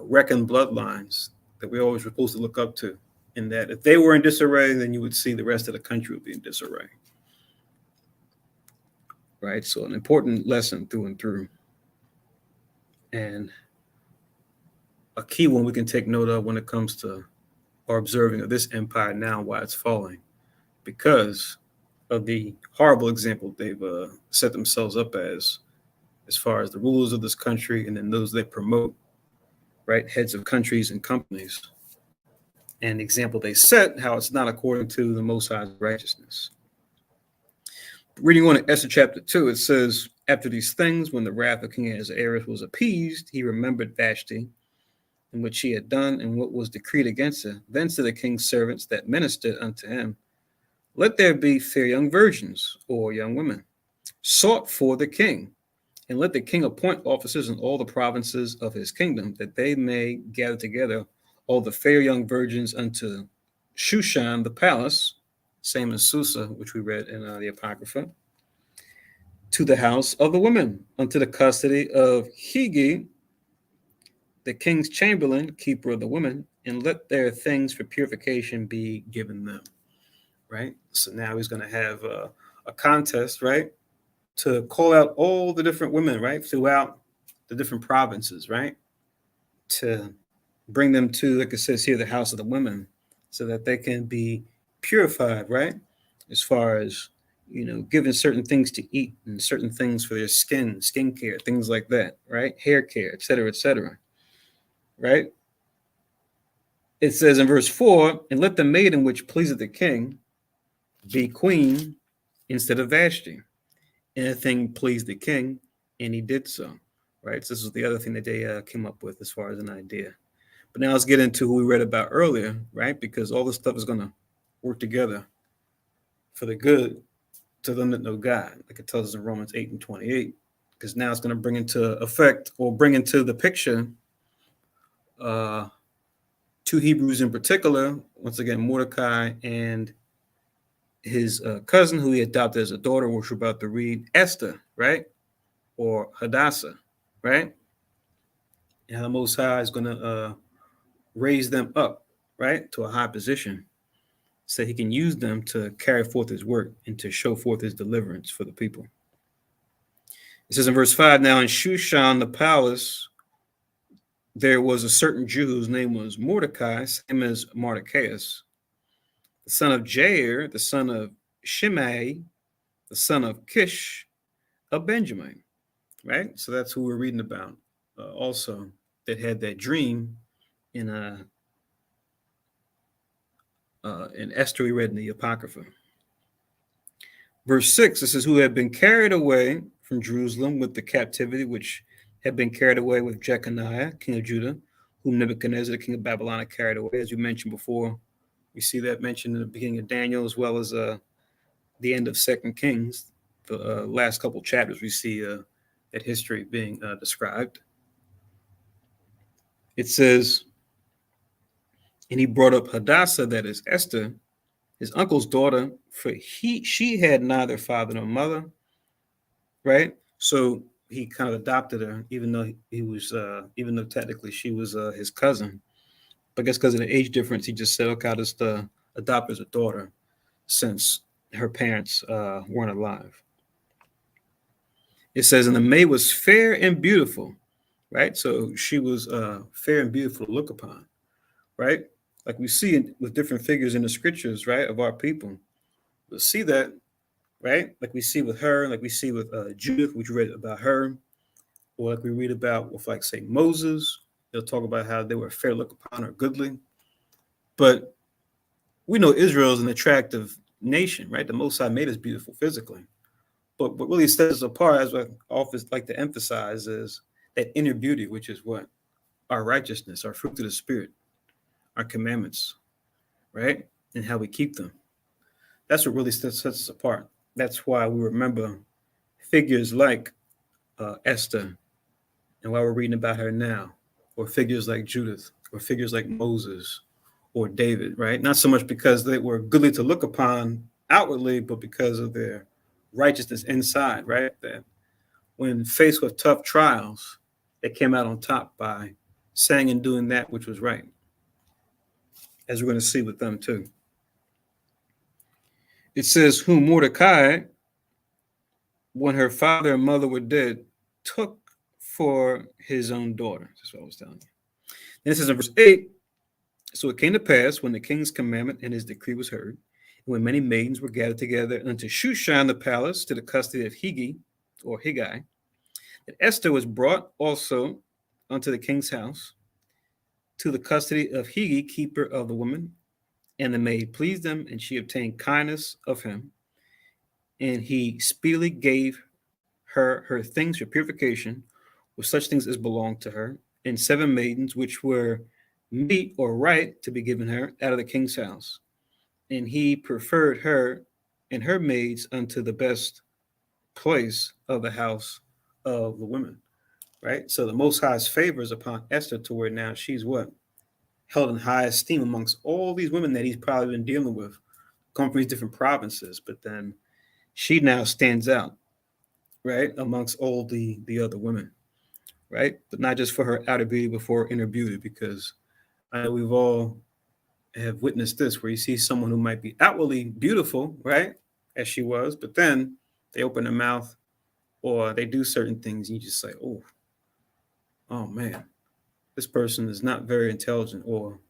reckoned bloodlines that we always were supposed to look up to. And that if they were in disarray, then you would see the rest of the country would be in disarray. Right? So an important lesson through and through. And a key one we can take note of when it comes to our observing of this empire now, why it's falling, because of the horrible example they've set themselves up as far as the rulers of this country, and then those they promote, right? Heads of countries and companies. And the example they set, how it's not according to the Most High's righteousness. Reading on in Esther chapter 2, it says, after these things, when the wrath of King Ahasuerus was appeased, he remembered Vashti, and what she had done, and what was decreed against her. Then to the king's servants that ministered unto him, let there be fair young virgins, or young women, sought for the king, and let the king appoint officers in all the provinces of his kingdom, that they may gather together all the fair young virgins unto Shushan the palace, same as Susa, which we read in the Apocrypha, to the house of the women, unto the custody of Higi, the king's chamberlain, keeper of the women, and let their things for purification be given them. Right? So now he's going to have a contest, right? To call out all the different women, right? Throughout the different provinces, right? To bring them to, like it says here, the house of the women, so that they can be purified, right? As far as, given certain things to eat and certain things for their skin care, things like that, right? Hair care, et cetera, right? It says in verse 4, and let the maiden which pleaseth the king be queen instead of Vashti. And the thing pleased the king, and he did so, right? So this was the other thing that they came up with as far as an idea. But now let's get into who we read about earlier, right? Because all this stuff is going to work together for the good to them that know God, like it tells us in Romans 8 and 28, because now it's going to bring into effect or bring into the picture uh, two Hebrews in particular, once again, Mordecai and his cousin, who he adopted as a daughter, which we're about to read, Esther, right? Or Hadassah, right? And the Most High is going to raise them up, right, to a high position so he can use them to carry forth his work and to show forth his deliverance for the people. It says in verse 5, now in Shushan, the palace, there was a certain Jew whose name was Mordecai, same as Mardochaeus, the son of Jair, the son of Shimei, the son of Kish, of Benjamin, right? So that's who we're reading about also, that had that dream in Esther we read in the Apocrypha. Verse 6, it says, who had been carried away from Jerusalem with the captivity, which had been carried away with Jeconiah, king of Judah, whom Nebuchadnezzar, the king of Babylon, had carried away. As you mentioned before, we see that mentioned in the beginning of Daniel, as well as the end of Second Kings. The last couple chapters, we see that history being described. It says, and he brought up Hadassah, that is Esther, his uncle's daughter, for she had neither father nor mother, right? So he kind of adopted her, even though even though technically she was his cousin. But I guess because of the age difference, he just said, okay, I'll just adopt her as a daughter, since her parents weren't alive. It says, and the maid was fair and beautiful, right? So she was fair and beautiful to look upon, right? Like we see with different figures in the scriptures, right, of our people. We'll see that, right? Like we see with her, like we see with Judith, which we read about her, or like we read about with, like, say, Moses. They'll talk about how they were fair to look upon or goodly. But we know Israel is an attractive nation, right? The Most High made us beautiful physically. But what really sets us apart, as I often like to emphasize, is that inner beauty, which is what? Our righteousness, our fruit of the Spirit, our commandments, right? And how we keep them. That's what really sets us apart. That's why we remember figures like Esther, and why we're reading about her now, or figures like Judith, or figures like Moses or David, right? Not so much because they were goodly to look upon outwardly, but because of their righteousness inside, right? That when faced with tough trials, they came out on top by saying and doing that which was right, as we're going to see with them too. It says, whom Mordecai, when her father and mother were dead, took for his own daughter. That's what I was telling you. And it says in verse 8, so it came to pass when the king's commandment and his decree was heard, and when many maidens were gathered together unto Shushan the palace to the custody of Higi, or Higai, that Esther was brought also unto the king's house to the custody of Higi, keeper of the woman, and the maid pleased him, and she obtained kindness of him, and he speedily gave her things for purification, with such things as belonged to her, and 7 maidens which were meet or right to be given her out of the king's house. And he preferred her and her maids unto the best place of the house of the women, right? So the Most High's favors upon Esther, to where now she's what? Held in high esteem amongst all these women that he's probably been dealing with, come from these different provinces. But then she now stands out, right, amongst all the other women, right? But not just for her outer beauty, but for her inner beauty, because I know we've all have witnessed this, where you see someone who might be outwardly beautiful, right, as she was, but then they open their mouth or they do certain things, and you just say, oh man, this person is not very intelligent, or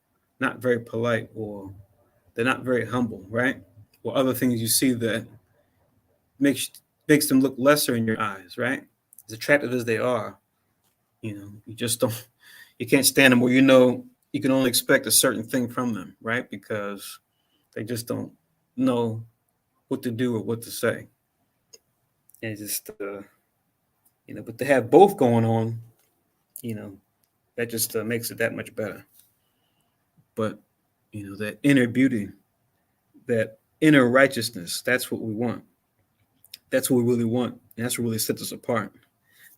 not very polite, or they're not very humble, right? Or other things you see that makes makes them look lesser in your eyes, right? As attractive as they are, you just don't, you can't stand them, or you can only expect a certain thing from them, right? Because they just don't know what to do or what to say. And just but to have both going on, you know, that just makes it that much better. But that inner beauty, that inner righteousness, that's what we want. That's what we really want. And that's what really sets us apart.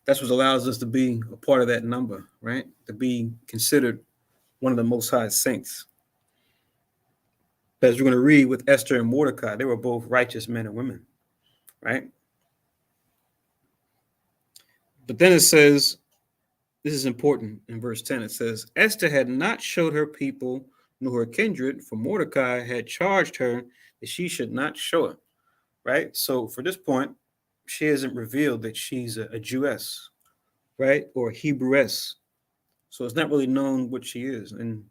That's what allows us to be a part of that number, right? To be considered one of the Most High saints. But as we're going to read with Esther and Mordecai, they were both righteous men and women, right? But then it says, this is important in verse 10. It says, Esther had not showed her people nor her kindred, for Mordecai had charged her that she should not show it, right? So for this point, she hasn't revealed that she's a Jewess, right? Or a Hebrewess. So it's not really known what she is. And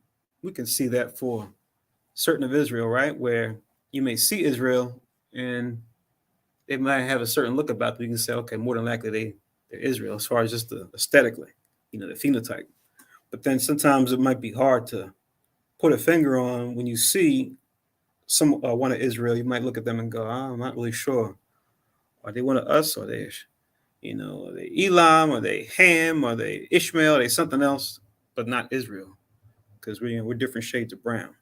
we can see that for certain of Israel, right? Where you may see Israel and they might have a certain look about them. You can say, okay, more than likely they're Israel as far as just the aesthetically, the phenotype. But then sometimes it might be hard to put a finger on when you see one of Israel. You might look at them and go, I'm not really sure. Are they one of us? Or are they, are they Elam? Are they Ham? Are they Ishmael? Are they something else, but not Israel? Because we're different shades of brown.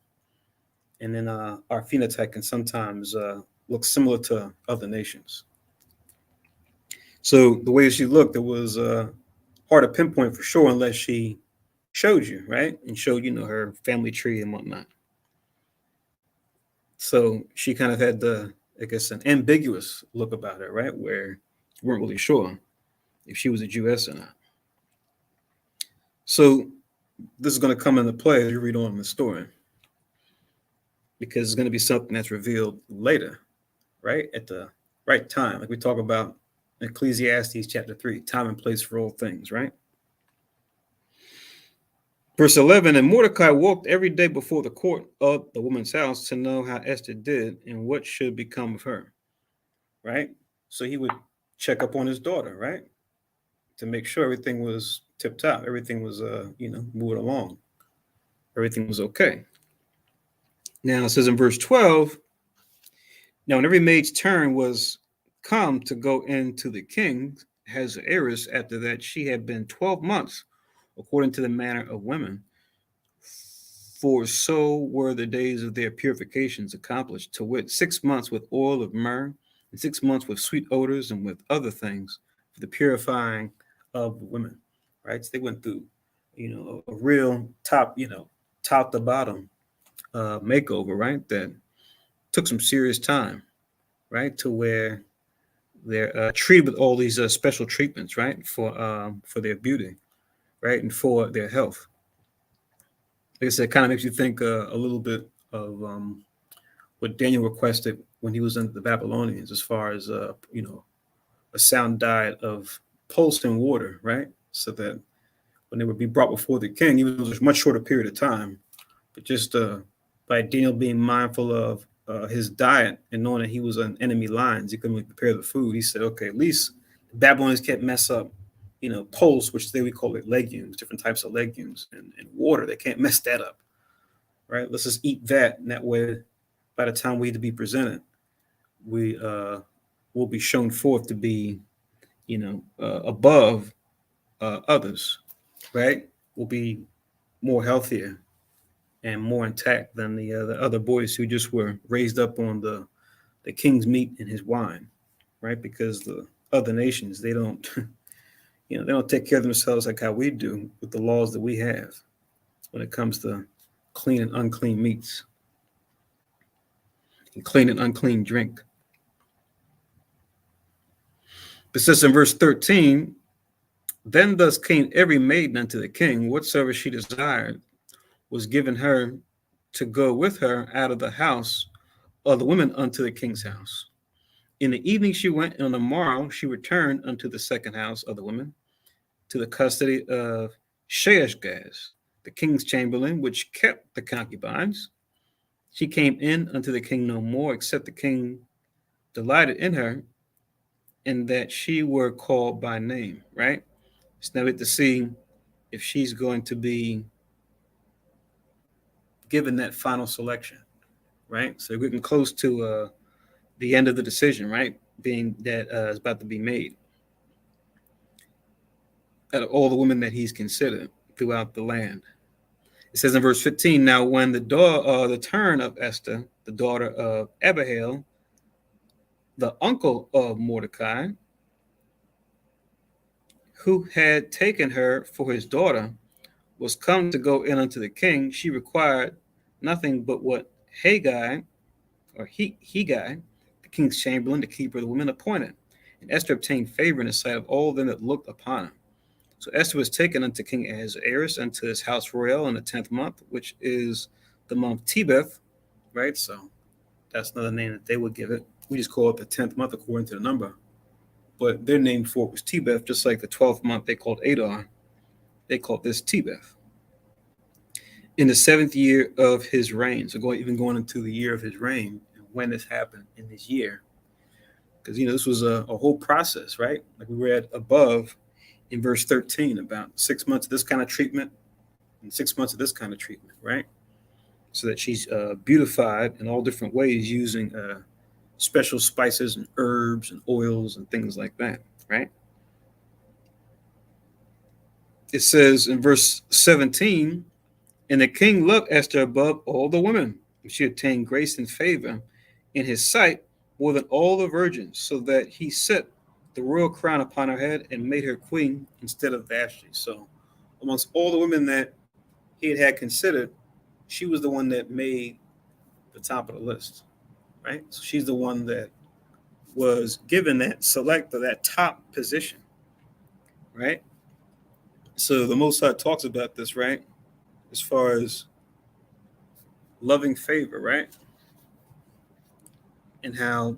And then our phenotype can sometimes look similar to other nations. So the way she looked, it was hard to pinpoint for sure unless she showed you, right? And showed, her family tree and whatnot. So she kind of had an ambiguous look about her, right? Where you weren't really sure if she was a Jewess or not. So this is going to come into play as you read on in the story, because it's going to be something that's revealed later, right? At the right time, like we talk about in Ecclesiastes chapter 3, time and place for all things, right? Verse 11, and Mordecai walked every day before the court of the woman's house to know how Esther did and what should become of her, right? So he would check up on his daughter, right? To make sure everything was tip top, everything was, moving along, everything was okay. Now it says in verse 12, now when every maid's turn was come to go into the king, Ahasuerus, after that she had been 12 months, according to the manner of women, for so were the days of their purifications accomplished, to wit, 6 months with oil of myrrh, and 6 months with sweet odors, and with other things for the purifying of women. Right? So they went through, a real top to bottom makeover, right? That took some serious time, right? To where they're treated with all these special treatments, right? For their beauty, right? And for their health. Like I said, it kind of makes you think a little bit of what Daniel requested when he was under the Babylonians, as far as a sound diet of pulse and water, right? So that when they would be brought before the king, even though it was a much shorter period of time, but just by Daniel being mindful of his diet and knowing that he was on enemy lines, he couldn't really prepare the food. He said, okay, at least the Babylonians can't mess up pulse, which they would call it legumes, different types of legumes, and water. They can't mess that up, right? Let's just eat that, and that way, by the time we need to be presented, we will be shown forth to be, above others, right? We'll be more healthier and more intact than the other boys who just were raised up on the king's meat and his wine, right? Because the other nations, they don't. They don't take care of themselves like how we do with the laws that we have when it comes to clean and unclean meats and clean and unclean drink. It says in verse 13, then thus came every maiden unto the king, whatsoever she desired was given her to go with her out of the house of the women unto the king's house. In the evening she went, and on the morrow she returned unto the second house of the women, to the custody of Sheashgaz, the king's chamberlain, which kept the concubines. She came in unto the king no more, except the king delighted in her, and that she were called by name, right? It's now to see if she's going to be given that final selection, right? So we're getting close to the end of the decision, right? Being that is about to be made. Out of all the women that he's considered throughout the land. It says in verse 15, now when the turn of Esther, the daughter of Abihail, the uncle of Mordecai, who had taken her for his daughter, was come to go in unto the king. She required nothing but what Hegai, the king's chamberlain, the keeper of the women, appointed. And Esther obtained favor in the sight of all them that looked upon her. So Esther was taken unto King Ahasuerus unto his house royal in the 10th month, which is the month Tebeth, right? So that's another name that they would give it. We just call it the 10th month according to the number. But their name for it was Tebeth, just like the 12th month they called Adar. They called this Tebeth. In the 7th year of his reign, so even going into the year of his reign, and when this happened in this year, because this was a whole process, right? Like we read above in verse 13 about 6 months of this kind of treatment and 6 months of this kind of treatment, right? So that she's beautified in all different ways using special spices and herbs and oils and things like that, right? It says in verse 17, and the king loved Esther above all the women. She obtained grace and favor in his sight more than all the virgins, so that he set the royal crown upon her head and made her queen instead of Vashti. So, amongst all the women that he had considered, she was the one that made the top of the list, right? So she's the one that was given that select or that top position, right? So the Most High talks about this, right? As far as loving favor, right? And how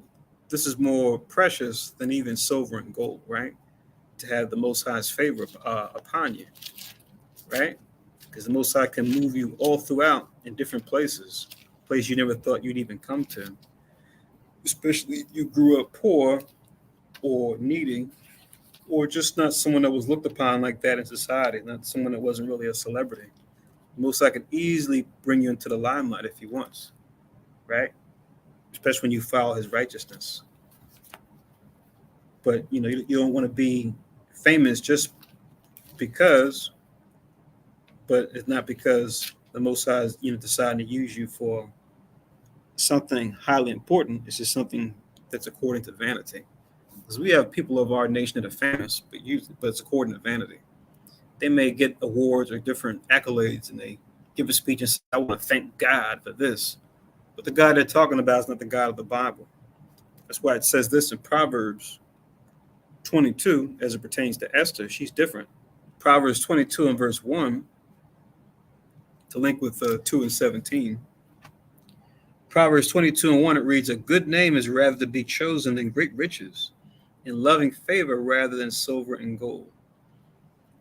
this is more precious than even silver and gold, right? To have the Most High's favor upon you, right? Because the Most High can move you all throughout in different places, place you never thought you'd even come to. Especially if you grew up poor or needy, or just not someone that was looked upon like that in society, not someone that wasn't really a celebrity. The Most High can easily bring you into the limelight if he wants, right? Especially when you follow his righteousness. But you don't want to be famous just because, but it's not because the Most High is deciding to use you for something highly important. It's just something that's according to vanity. Because we have people of our nation that are famous, but it's according to vanity. They may get awards or different accolades, and they give a speech and say, "I want to thank God for this," but the God they're talking about is not the God of the Bible. That's why it says this in Proverbs 22 as it pertains to Esther. She's different. Proverbs 22 and verse 1, to link with 2 and 17. Proverbs 22 and 1, it reads, "A good name is rather to be chosen than great riches, in loving favor rather than silver and gold."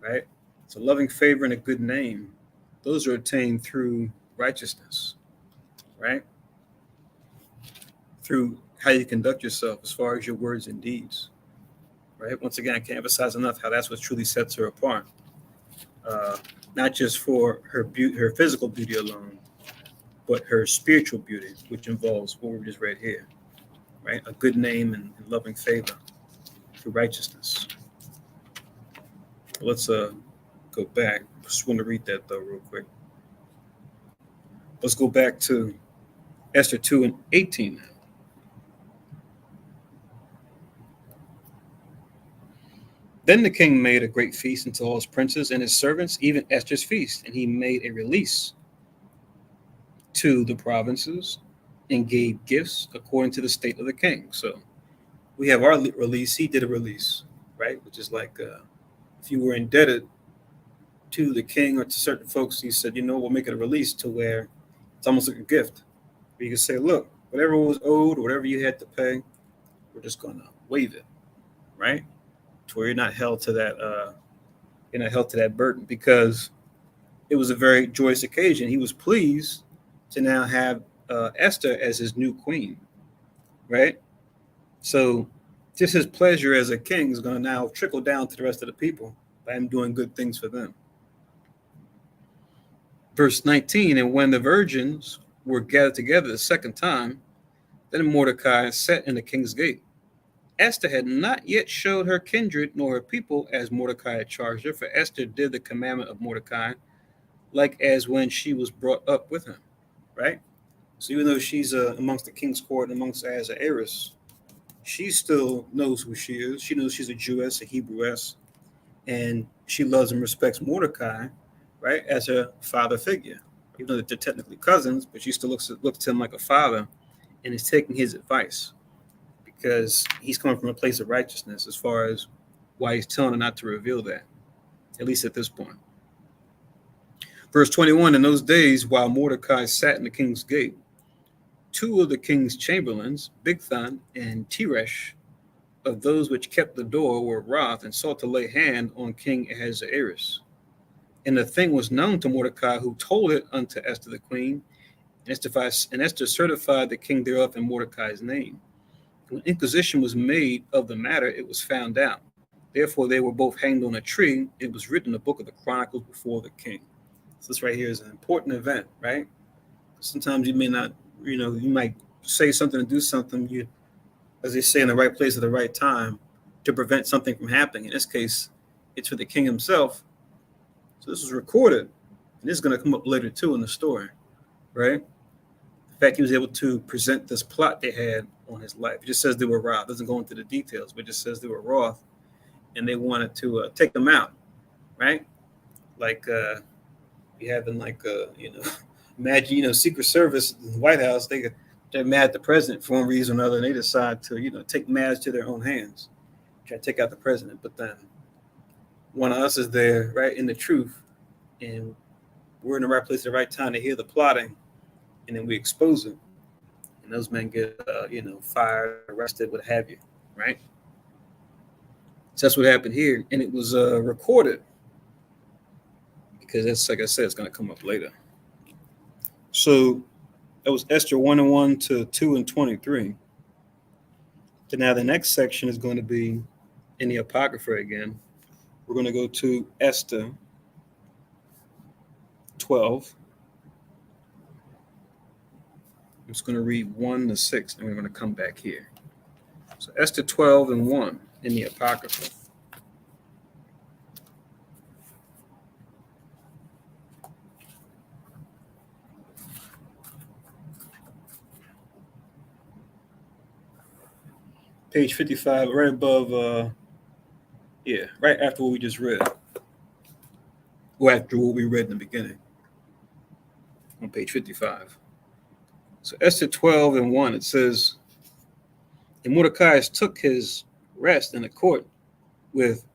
Right? So loving favor and a good name, those are attained through righteousness, right? Through how you conduct yourself as far as your words and deeds. Right? Once again, I can't emphasize enough how that's what truly sets her apart. Not just for her her physical beauty alone, but her spiritual beauty, which involves what we just read here, right? A good name and loving favor through righteousness. Let's go back. Just want to read that though real quick. Let's go back to Esther 2 and 18 now. Then the king made a great feast unto all his princes and his servants, even Esther's feast, and he made a release to the provinces and gave gifts according to the state of the king. So we have our release. He did a release, right? Which is like if you were indebted to the king or to certain folks, he said, we'll make it a release to where it's almost like a gift. Where you can say, look, whatever was owed, whatever you had to pay, we're just going to waive it, right? To where you're not held to that burden, because it was a very joyous occasion. He was pleased to now have Esther as his new queen, right? So just his pleasure as a king is going to now trickle down to the rest of the people by him doing good things for them. Verse 19, and when the virgins were gathered together the second time, then Mordecai sat in the king's gate. Esther had not yet showed her kindred nor her people as Mordecai had charged her, for Esther did the commandment of Mordecai, like as when she was brought up with him, right? So even though she's amongst the king's court and amongst Ahasuerus, she still knows who she is. She knows she's a Jewess, a Hebrewess, and she loves and respects Mordecai, right, as her father figure. Even though they're technically cousins, but she still looks to him like a father and is taking his advice because he's coming from a place of righteousness as far as why he's telling her not to reveal that, at least at this point. Verse 21, in those days, while Mordecai sat in the king's gate, two of the king's chamberlains, Bigthan and Teresh, of those which kept the door, were wroth and sought to lay hand on King Ahasuerus. And the thing was known to Mordecai, who told it unto Esther the queen, and Esther certified the king thereof in Mordecai's name. When inquisition was made of the matter, it was found out. Therefore they were both hanged on a tree. It was written in the book of the Chronicles before the king. So this right here is an important event, right? Sometimes you may not, you might say something and do something, you, as they say, in the right place at the right time to prevent something from happening. In this case, it's for the king himself. So this was recorded, and this is going to come up later too in the story, right? The fact he was able to present this plot they had on his life. It just says they were wroth. It doesn't go into the details, but it just says they were wroth, and they wanted to take them out, right? Like you have in imagine, Secret Service, the White House, they're mad at the president for one reason or another, and they decide to, take matters to their own hands, try to take out the president. But then one of us is there, right, in the truth, and we're in the right place at the right time to hear the plotting, and then we expose it, and those men get, fired, arrested, what have you, right? So that's what happened here, and it was recorded because that's, like I said, it's going to come up later. So that was Esther 1:1 to 2:23. So now the next section is going to be in the Apocrypha again. We're going to go to Esther 12. I'm just going to read 1 to 6, and we're going to come back here. So Esther 12:1 in the Apocrypha. Page 55, right above, right after what we just read. Or after what we read in the beginning. On page 55. So Esther 12:1, it says, and Mordecai took his rest in the court with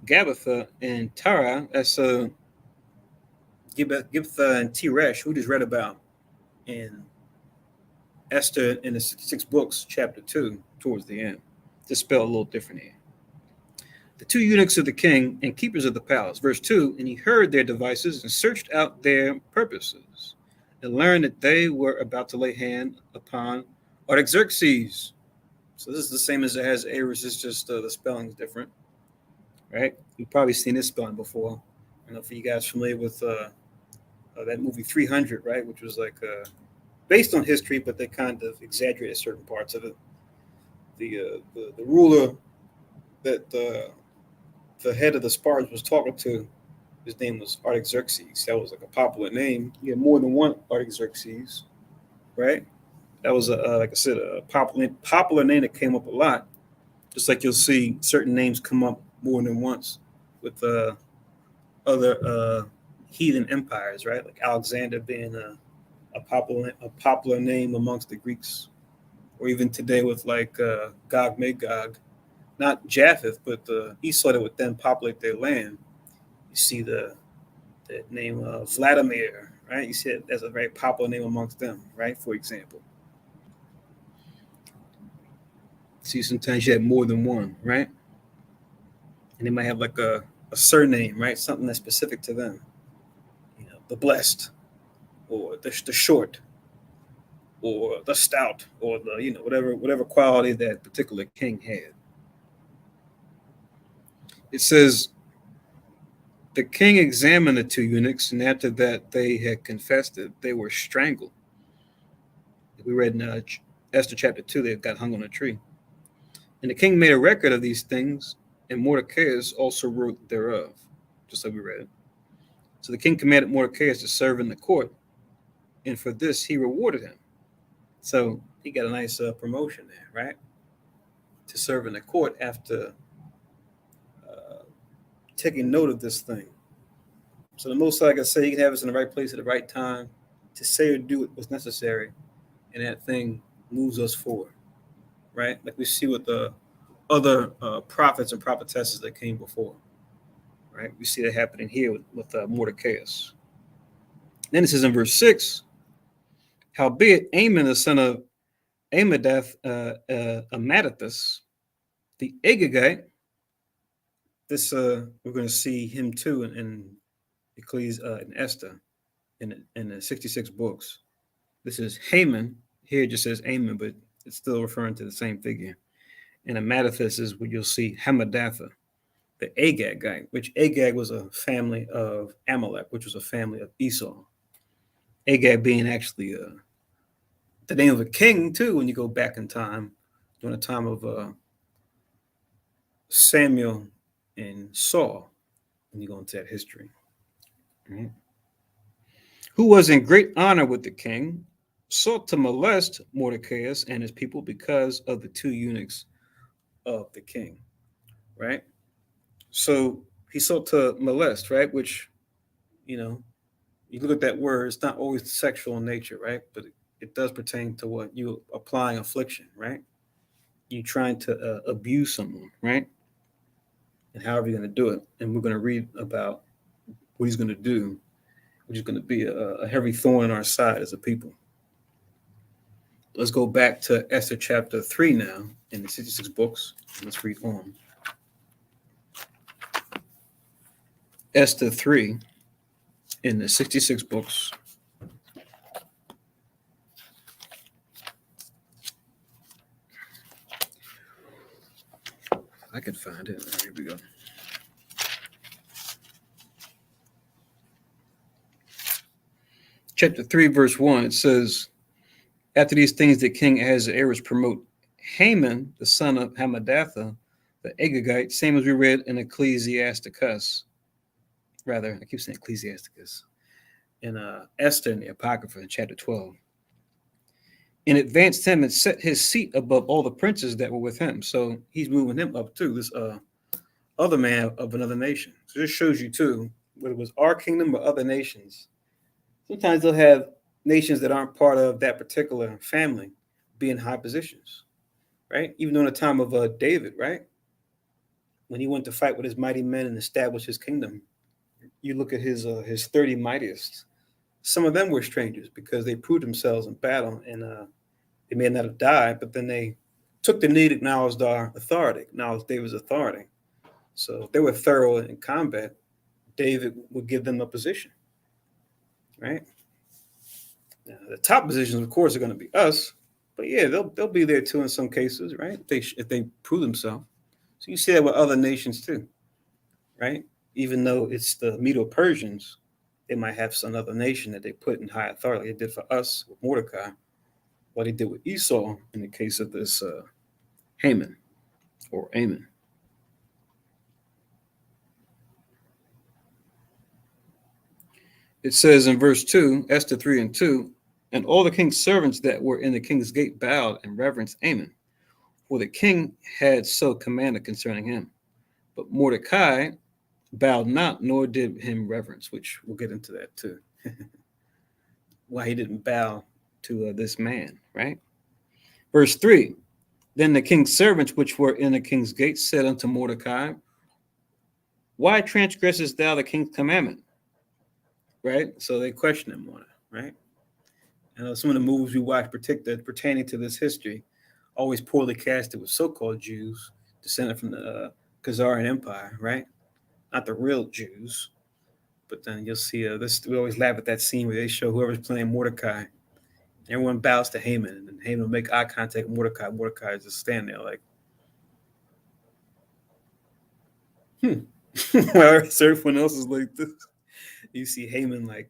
Gabbatha and Tara, that's Gibtha and Teresh, who just read about in Esther in the 66 books, chapter 2, towards the end. Just spelled a little different here. The two eunuchs of the king and keepers of the palace. Verse 2, and he heard their devices and searched out their purposes and learned that they were about to lay hand upon Artaxerxes. So this is the same as it has Aries, it's just the spelling is different, right? You've probably seen this spelling before. I don't know if you guys familiar with that movie 300, right? Which was like based on history, but they kind of exaggerated certain parts of it. The ruler that the head of the Spartans was talking to, his name was Artaxerxes. That was like a popular name. You had more than one Artaxerxes, right? That was like I said, a popular name that came up a lot. Just like you'll see certain names come up more than once with other heathen empires, right? Like Alexander being a popular name amongst the Greeks, or even today with like Gog Magog, not Japheth, but Esau that would then populate their land. You see the name Vladimir, right? You see it as a very popular name amongst them, right? For example. See, sometimes you have more than one, right? And they might have like a surname, right? Something that's specific to them. The blessed, or the short, or the stout, or the whatever quality that particular king had. It says, the king examined the two eunuchs, and after that they had confessed it, they were strangled. We read in Esther chapter 2, they got hung on a tree. And the king made a record of these things, and Mordecai also wrote thereof, just like we read it. So the king commanded Mordecai to serve in the court, and for this he rewarded him. So he got a nice promotion there, right? to serve in the court after taking note of this thing. So the Most High, like I say, He can have us in the right place at the right time to say or do what's necessary, and that thing moves us forward, right? Like we see with the other prophets and prophetesses that came before, right? We see that happening here with Mordecai. Then it says in verse 6, howbeit Amon, the son of Amadath, Amadattus, the Agagite, this we're going to see him too in in Esther, in the 66 books. This is Haman. Here it just says Amon, but it's still referring to the same figure. And Amadatthus is what you'll see Hamadatha, the Agagite, which Agag was a family of Amalek, which was a family of Esau. Agag being actually the name of a king too, when you go back in time, during the time of Samuel and Saul, when you go into that history. Right? Who was in great honor with the king, sought to molest Mordecai and his people because of the two eunuchs of the king. Right? So he sought to molest, right? Which, you know, you look at that word, it's not always sexual in nature, right? But it does pertain to what you applying affliction, right? You trying to abuse someone, right? And however you're going to do it. And we're going to read about what he's going to do, which is going to be a heavy thorn in our side as a people. Let's go back to Esther chapter 3 now in the 66 books. Let's read on. Esther 3 in the 66 books. I can find it. Here we go. Chapter 3, verse 1, it says, after these things, the king Ahasuerus promote Haman, the son of Hamadatha, the Agagite, same as we read in Ecclesiasticus. Rather, I keep saying Ecclesiasticus. In Esther in the Apocrypha in chapter 12. And advanced him and set his seat above all the princes that were with him. So he's moving him up too, this other man of another nation. So this shows you too, whether it was our kingdom or other nations, sometimes they'll have nations that aren't part of that particular family be in high positions, right? Even during the time of David, right? When he went to fight with his mighty men and establish his kingdom, you look at his 30 mightiest. Some of them were strangers because they proved themselves in battle, and they may not have died, but then they took the knee to acknowledge our authority, acknowledge David's authority. So if they were thorough in combat, David would give them a position, right? Now, the top positions, of course, are going to be us, but yeah, they'll be there too in some cases, right? If they prove themselves. So you see that with other nations too, right? Even though it's the Medo-Persians, they might have some other nation that they put in high authority. They did for us with Mordecai, what they did with Esau in the case of this Haman or Amon. It says in verse 2, Esther 3 and 2, and all the king's servants that were in the king's gate bowed and reverenced Amon, for the king had so commanded concerning him. But Mordecai bowed not, nor did him reverence, which we'll get into that too. Why he didn't bow to this man, right? Verse 3, then the king's servants which were in the king's gate said unto Mordecai, why transgressest thou the king's commandment? Right? So they question him on it, right? And some of the movies we watch pertaining to this history always poorly casted with so-called Jews descended from the Khazarian Empire, right? Not the real Jews. But then you'll see this. We always laugh at that scene where they show whoever's playing Mordecai. Everyone bows to Haman, and Haman will make eye contact with Mordecai. Mordecai is just standing there like, While everyone else is like this. You see Haman like,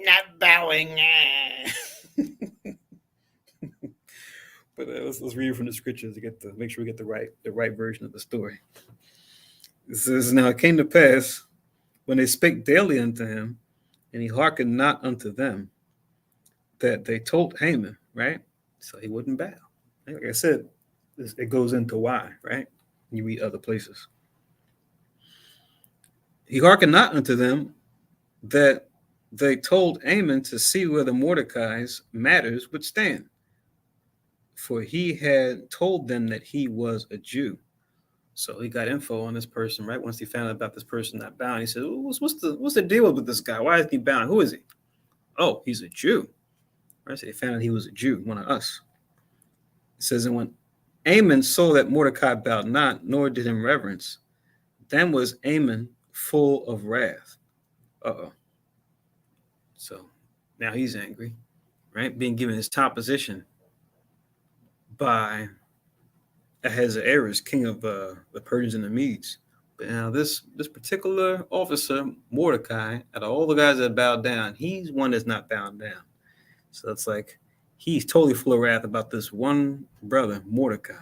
not bowing. But let's read from the scriptures to make sure we get the right version of the story. It says, now it came to pass when they spake daily unto him, and he hearkened not unto them, that they told Haman, right? So he wouldn't bow. Like I said, it goes into why, right? You read other places. He hearkened not unto them that they told Amon to see whether Mordecai's matters would stand, for he had told them that he was a Jew. So he got info on this person, right? Once he found out about this person not bound, he said, what's the deal with this guy? Why is he bound? Who is he? Oh, he's a Jew. Right? So they found out he was a Jew, one of us. It says, and when Amon saw that Mordecai bowed not, nor did him reverence, then was Amon full of wrath. Uh-oh. So now he's angry, right? Being given his top position by Ahasuerus, king of the Persians and the Medes. But now this particular officer, Mordecai, out of all the guys that bowed down, he's one that's not bound down. So it's like he's totally full of wrath about this one brother, Mordecai,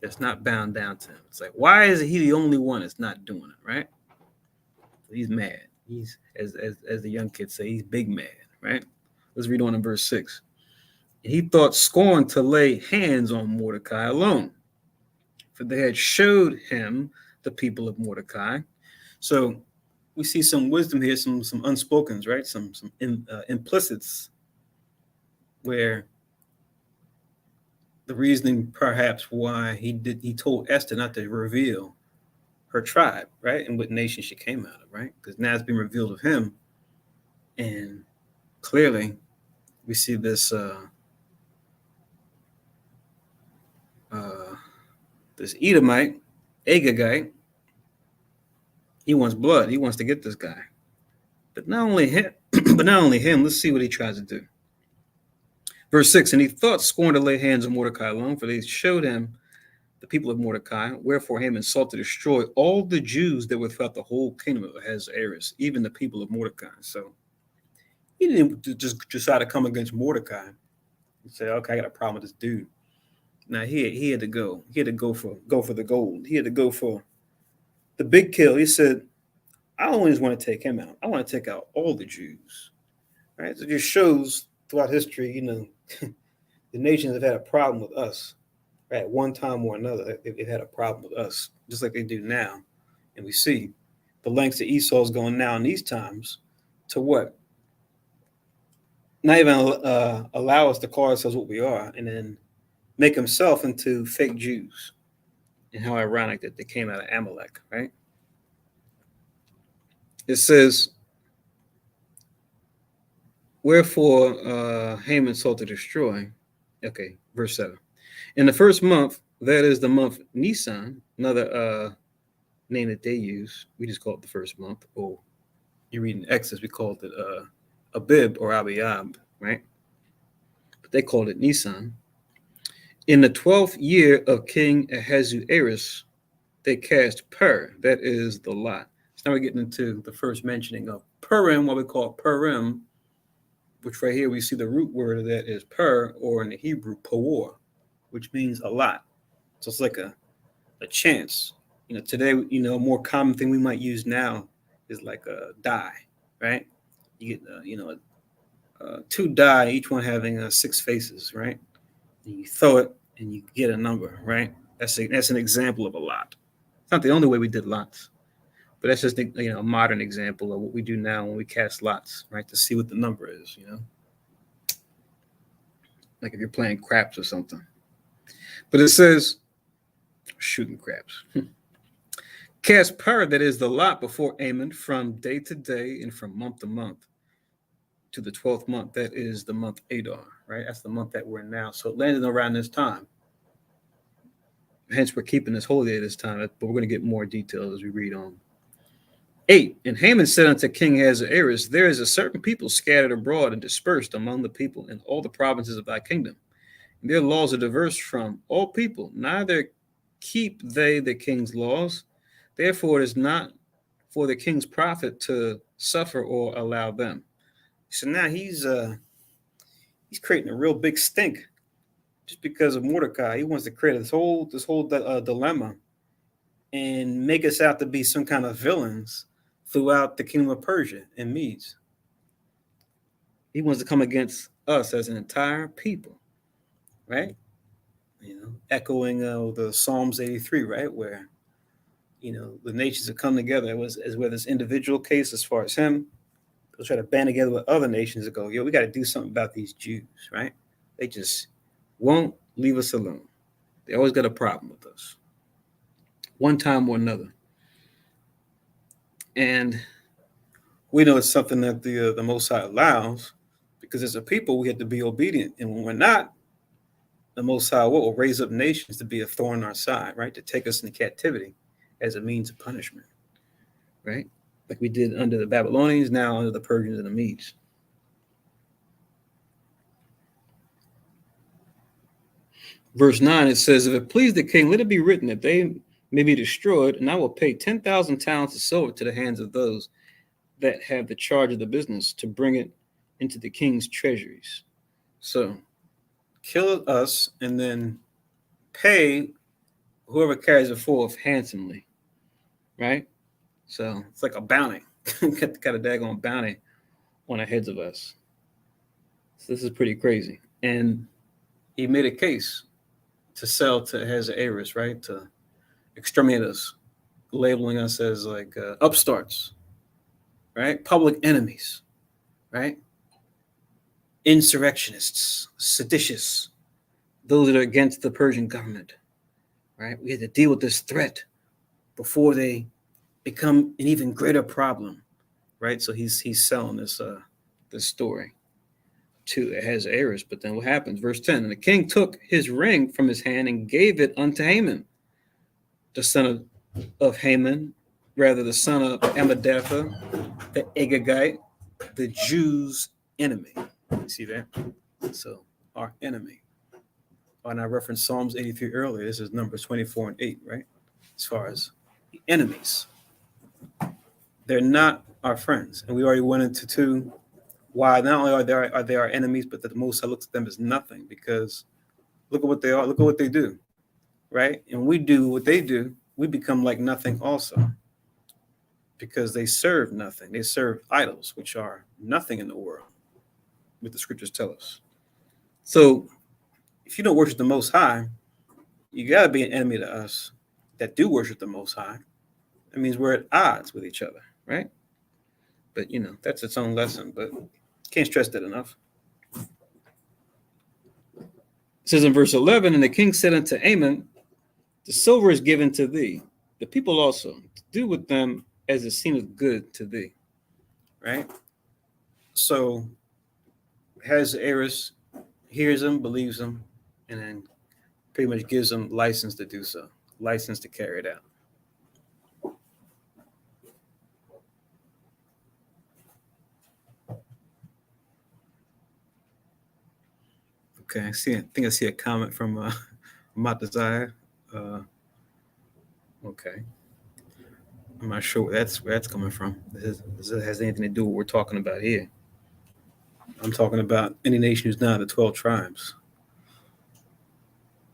that's not bound down to him. It's like, why is he the only one that's not doing it, right? So he's mad. He's, as the young kids say, he's big mad, right? Let's read on in verse 6. He thought scorn to lay hands on Mordecai alone, for they had showed him the people of Mordecai. So we see some wisdom here, some unspokens, right? Some implicits, where the reasoning perhaps why he told Esther not to reveal her tribe, right, and what nation she came out of, right? Because now it's been revealed of him, and clearly we see this this Edomite, Agagite. He wants blood. He wants to get this guy, but not only him. Let's see what he tries to do. Verse 6, and he thought scorn to lay hands on Mordecai alone, for they showed him the people of Mordecai, wherefore Haman sought to destroy all the Jews that were throughout the whole kingdom of Ahasuerus, even the people of Mordecai. So he didn't just decide to come against Mordecai and say, okay, I got a problem with this dude. Now he had to go. He had to go for the gold. He had to go for the big kill. He said, I don't just want to take him out. I want to take out all the Jews. Right? So it just shows throughout history, the nations have had a problem with us. Right? At one time or another, they've had a problem with us, just like they do now. And we see the lengths that Esau's going now in these times to what? Not even allow us to call ourselves what we are, and then make himself into fake Jews. And how ironic that they came out of Amalek, right? It says, wherefore Haman sought to destroy. Okay, verse 7. In the first month, that is the month Nisan, another name that they use. We just call it the first month. Or you read in Exodus, we called it Abib or Abiyab, right? But they called it Nisan. In the 12th year of King Ahasuerus, they cast Pur, that is the lot. So now we're getting into the first mentioning of Purim, what we call Purim, which right here we see the root word of that is Pur, or in the Hebrew, Pawar, which means a lot. So it's like a chance. Today, a more common thing we might use now is like a die, right? You get, two die, each one having 6 faces, right? And you throw it and you get a number, right? That's an example of a lot. It's not the only way we did lots, but that's just a modern example of what we do now when we cast lots, right? To see what the number is, like if you're playing craps or something. But it says shooting craps. Cast Pur, that is the lot before Amon, from day to day and from month to month to the 12th month. That is the month Adar, right? That's the month that we're in now. So it landed around this time. Hence, we're keeping this holy day this time, but we're going to get more details as we read on. 8, and Haman said unto King Ahasuerus, there is a certain people scattered abroad and dispersed among the people in all the provinces of thy kingdom. And their laws are diverse from all people, neither keep they the king's laws. Therefore, it is not for the king's profit to suffer or allow them. So now he's creating a real big stink just because of Mordecai. He wants to create this whole dilemma and make us out to be some kind of villains throughout the kingdom of Persia and Medes. He wants to come against us as an entire people, right? echoing the Psalms 83, right, where the nations have come together. It was as where this individual case as far as him. They'll try to band together with other nations and go, yo, we got to do something about these Jews, right? They just won't leave us alone. They always got a problem with us, one time or another. And we know it's something that the Most High allows, because as a people we have to be obedient, and when we're not, the Most High will raise up nations to be a thorn in our side, right? To take us into captivity as a means of punishment, right? Like we did under the Babylonians, now under the Persians and the Medes. Verse 9, it says, if it please the king, let it be written that they may be destroyed, and I will pay 10,000 talents of silver to the hands of those that have the charge of the business to bring it into the king's treasuries. So kill us and then pay whoever carries it forth handsomely, right? So it's like a bounty. got a daggone bounty on the heads of us. So this is pretty crazy. And he made a case to sell to Ahasuerus, right? To exterminate us, labeling us as like upstarts, right? Public enemies, right? Insurrectionists, seditious, those that are against the Persian government, right? We had to deal with this threat before they become an even greater problem, right? So he's selling this story to Ahasuerus. But then what happens? Verse 10, and the king took his ring from his hand and gave it unto Haman, the son of Haman, rather the son of Ammedatha, the Agagite, the Jews' enemy. You see that? So our enemy. And I referenced Psalms 83 earlier. This is Numbers 24 and 8, right? As far as the enemies. They're not our friends. And we already went into why not only are they our enemies, but that the Most High looks at them as nothing, because look at what they are, look at what they do, right? And when we do what they do, we become like nothing also, because they serve nothing. They serve idols, which are nothing in the world, what the scriptures tell us. So if you don't worship the Most High, you got to be an enemy to us that do worship the Most High. That means we're at odds with each other, right? But, that's its own lesson, but can't stress that enough. It says in verse 11, and the king said unto Haman, the silver is given to thee, the people also, to do with them as it seemeth good to thee, right? So Ahasuerus hears him, believes him, and then pretty much gives him license to do so, license to carry it out. Okay, I think I see a comment from Mount Desire. Okay, I'm not sure where that's coming from. This has anything to do with what we're talking about here. I'm talking about any nation who's not the 12 tribes.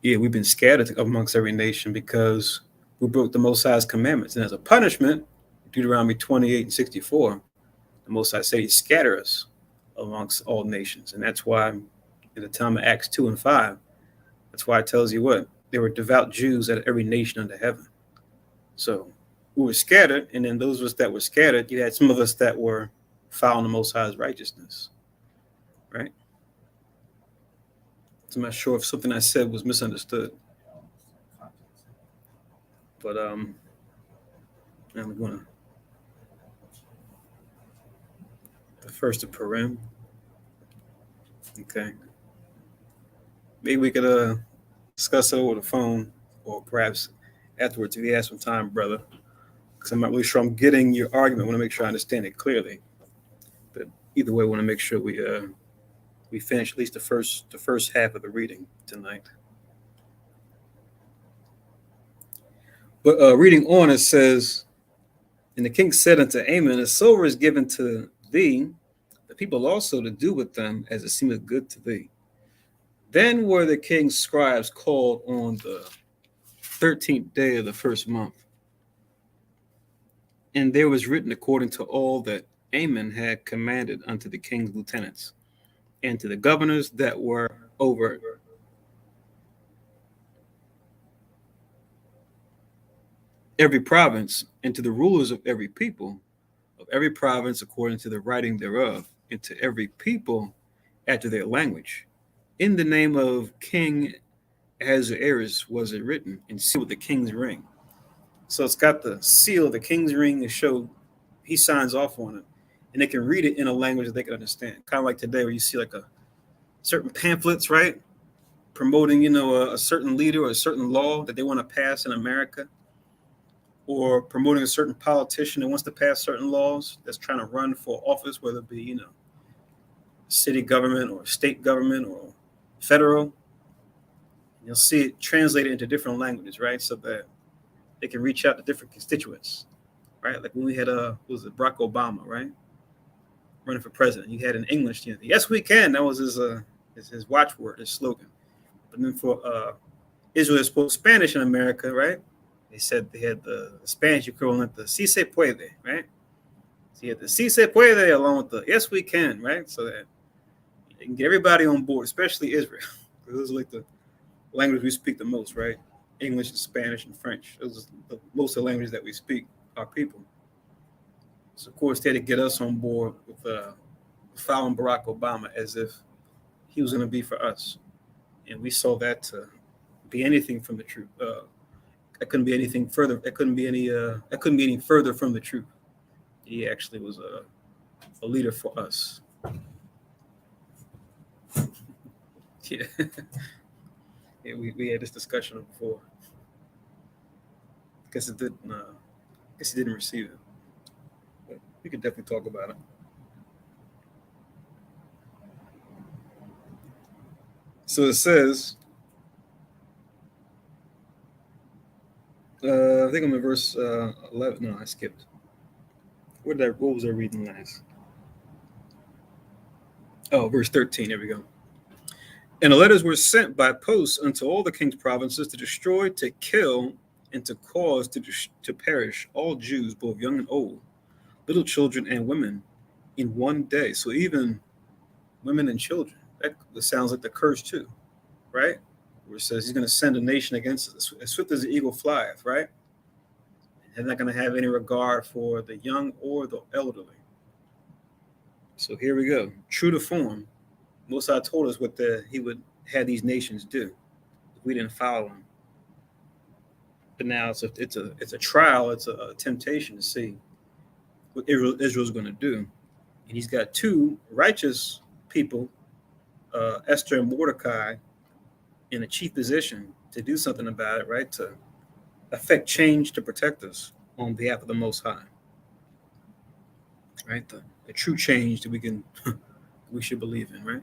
Yeah, we've been scattered amongst every nation because we broke the Most High's commandments, and as a punishment, Deuteronomy 28 and 64, the Most High said He scatter us amongst all nations, and that's why in the time of Acts 2 and 5, that's why it tells you what there were devout Jews at every nation under heaven. So we were scattered, and then those of us that were scattered, you had some of us that were following the Most High's righteousness, right? So I'm not sure if something I said was misunderstood, but I'm going to the first of Purim. Okay, maybe we could discuss it over the phone, or perhaps afterwards if you have some time, brother, because I'm not really sure I'm getting your argument. I want to make sure I understand it clearly. But either way, I want to make sure we finish at least the first half of the reading tonight. But reading on, it says, and the king said unto Haman, the silver is given to thee, the people also to do with them as it seemeth good to thee. Then were the king's scribes called on the 13th day of the first month, and there was written according to all that Haman had commanded unto the king's lieutenants and to the governors that were over every province, and to the rulers of every people, of every province according to the writing thereof, and to every people after their language. In the name of King Ahasuerus was it written, and sealed with the king's ring. So it's got the seal of the king's ring to show he signs off on it, and they can read it in a language that they can understand. Kind of like today, where you see like a certain pamphlets, right, promoting a certain leader or a certain law that they want to pass in America, or promoting a certain politician that wants to pass certain laws that's trying to run for office, whether it be city government or state government or federal. You'll see it translated into different languages, right, so that they can reach out to different constituents, right? Like when we had was it Barack Obama, right, running for president? You had in English, yes we can. That was his watchword, his slogan. But then for Israel that spoke Spanish in America, right? They said they had the Spanish equivalent, the "si se puede," right? So you had the "si se puede" along with the "yes we can," right? So that you can get everybody on board, especially Israel, because those are like the language we speak the most, right? English and Spanish and French. Those are most of the languages that we speak, our people. So of course they had to get us on board with following Barack Obama as if he was going to be for us, and we saw that to be anything from the truth. That couldn't be anything further. That couldn't be any further from the truth. He actually was a leader for us. Yeah. Yeah, we had this discussion before. Guess it didn't. Guess he didn't receive it. But we could definitely talk about it. So it says, I think I'm in verse 11. No, I skipped. What was I reading last? Oh, verse 13. There we go. And the letters were sent by post unto all the king's provinces to destroy, to kill, and to cause to perish all Jews, both young and old, little children and women, in one day. So even women and children. That sounds like the curse too, right? Where it says he's going to send a nation against us as swift as the eagle flieth, right? They're not going to have any regard for the young or the elderly. So here we go. True to form, Most High told us what he would have these nations do if we didn't follow him. But now it's a trial, it's a temptation to see what Israel's going to do. And he's got two righteous people, Esther and Mordecai, in a chief position to do something about it, right? To affect change to protect us on behalf of the Most High, right? The true change that we should believe in, right?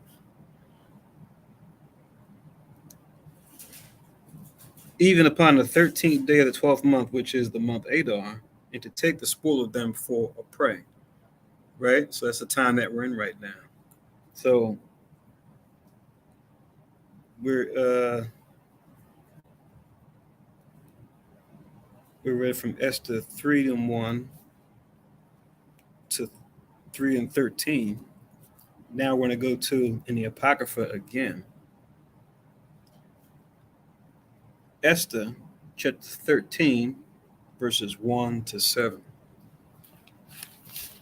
Even upon the 13th day of the 12th month, which is the month Adar, and to take the spoil of them for a prey, right? So that's the time that we're in right now. So we read from Esther 3:1 to 3:13. Now we're going to go to in the Apocrypha again. Esther chapter 13, verses 1 to 7.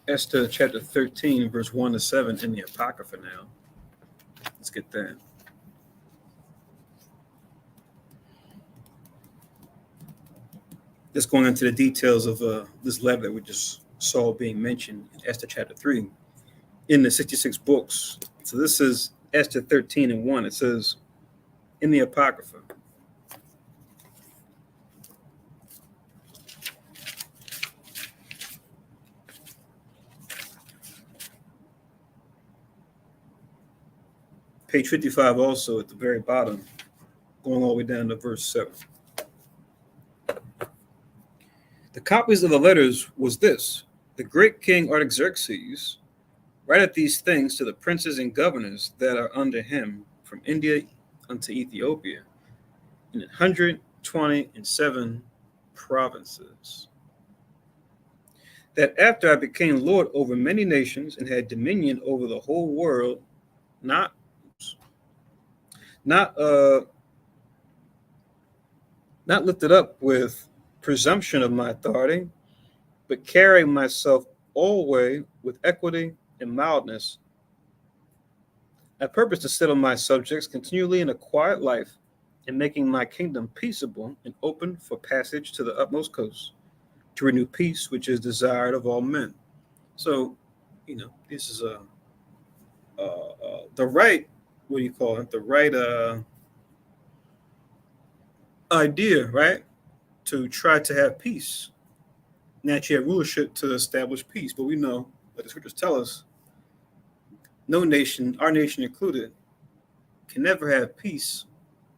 Esther chapter 13, verse 1 to 7 in the Apocrypha now. Let's get that. Just going into the details of this letter that we just saw being mentioned in Esther chapter 3 in the 66 books. So this is Esther 13:1. It says, in the Apocrypha, page 55 also at the very bottom, going all the way down to verse 7. The copies of the letters was this: the great king Artaxerxes writeth these things to the princes and governors that are under him from India unto Ethiopia, in 127 provinces. That after I became Lord over many nations and had dominion over the whole world, not lifted up with presumption of my authority, but carrying myself always with equity and mildness. I purpose to settle my subjects continually in a quiet life, and making my kingdom peaceable and open for passage to the utmost coast, to renew peace, which is desired of all men. So, this is the right, what do you call it? The right idea, right? To try to have peace. Naturally, have rulership to establish peace. But we know that the scriptures tell us no nation, our nation included, can never have peace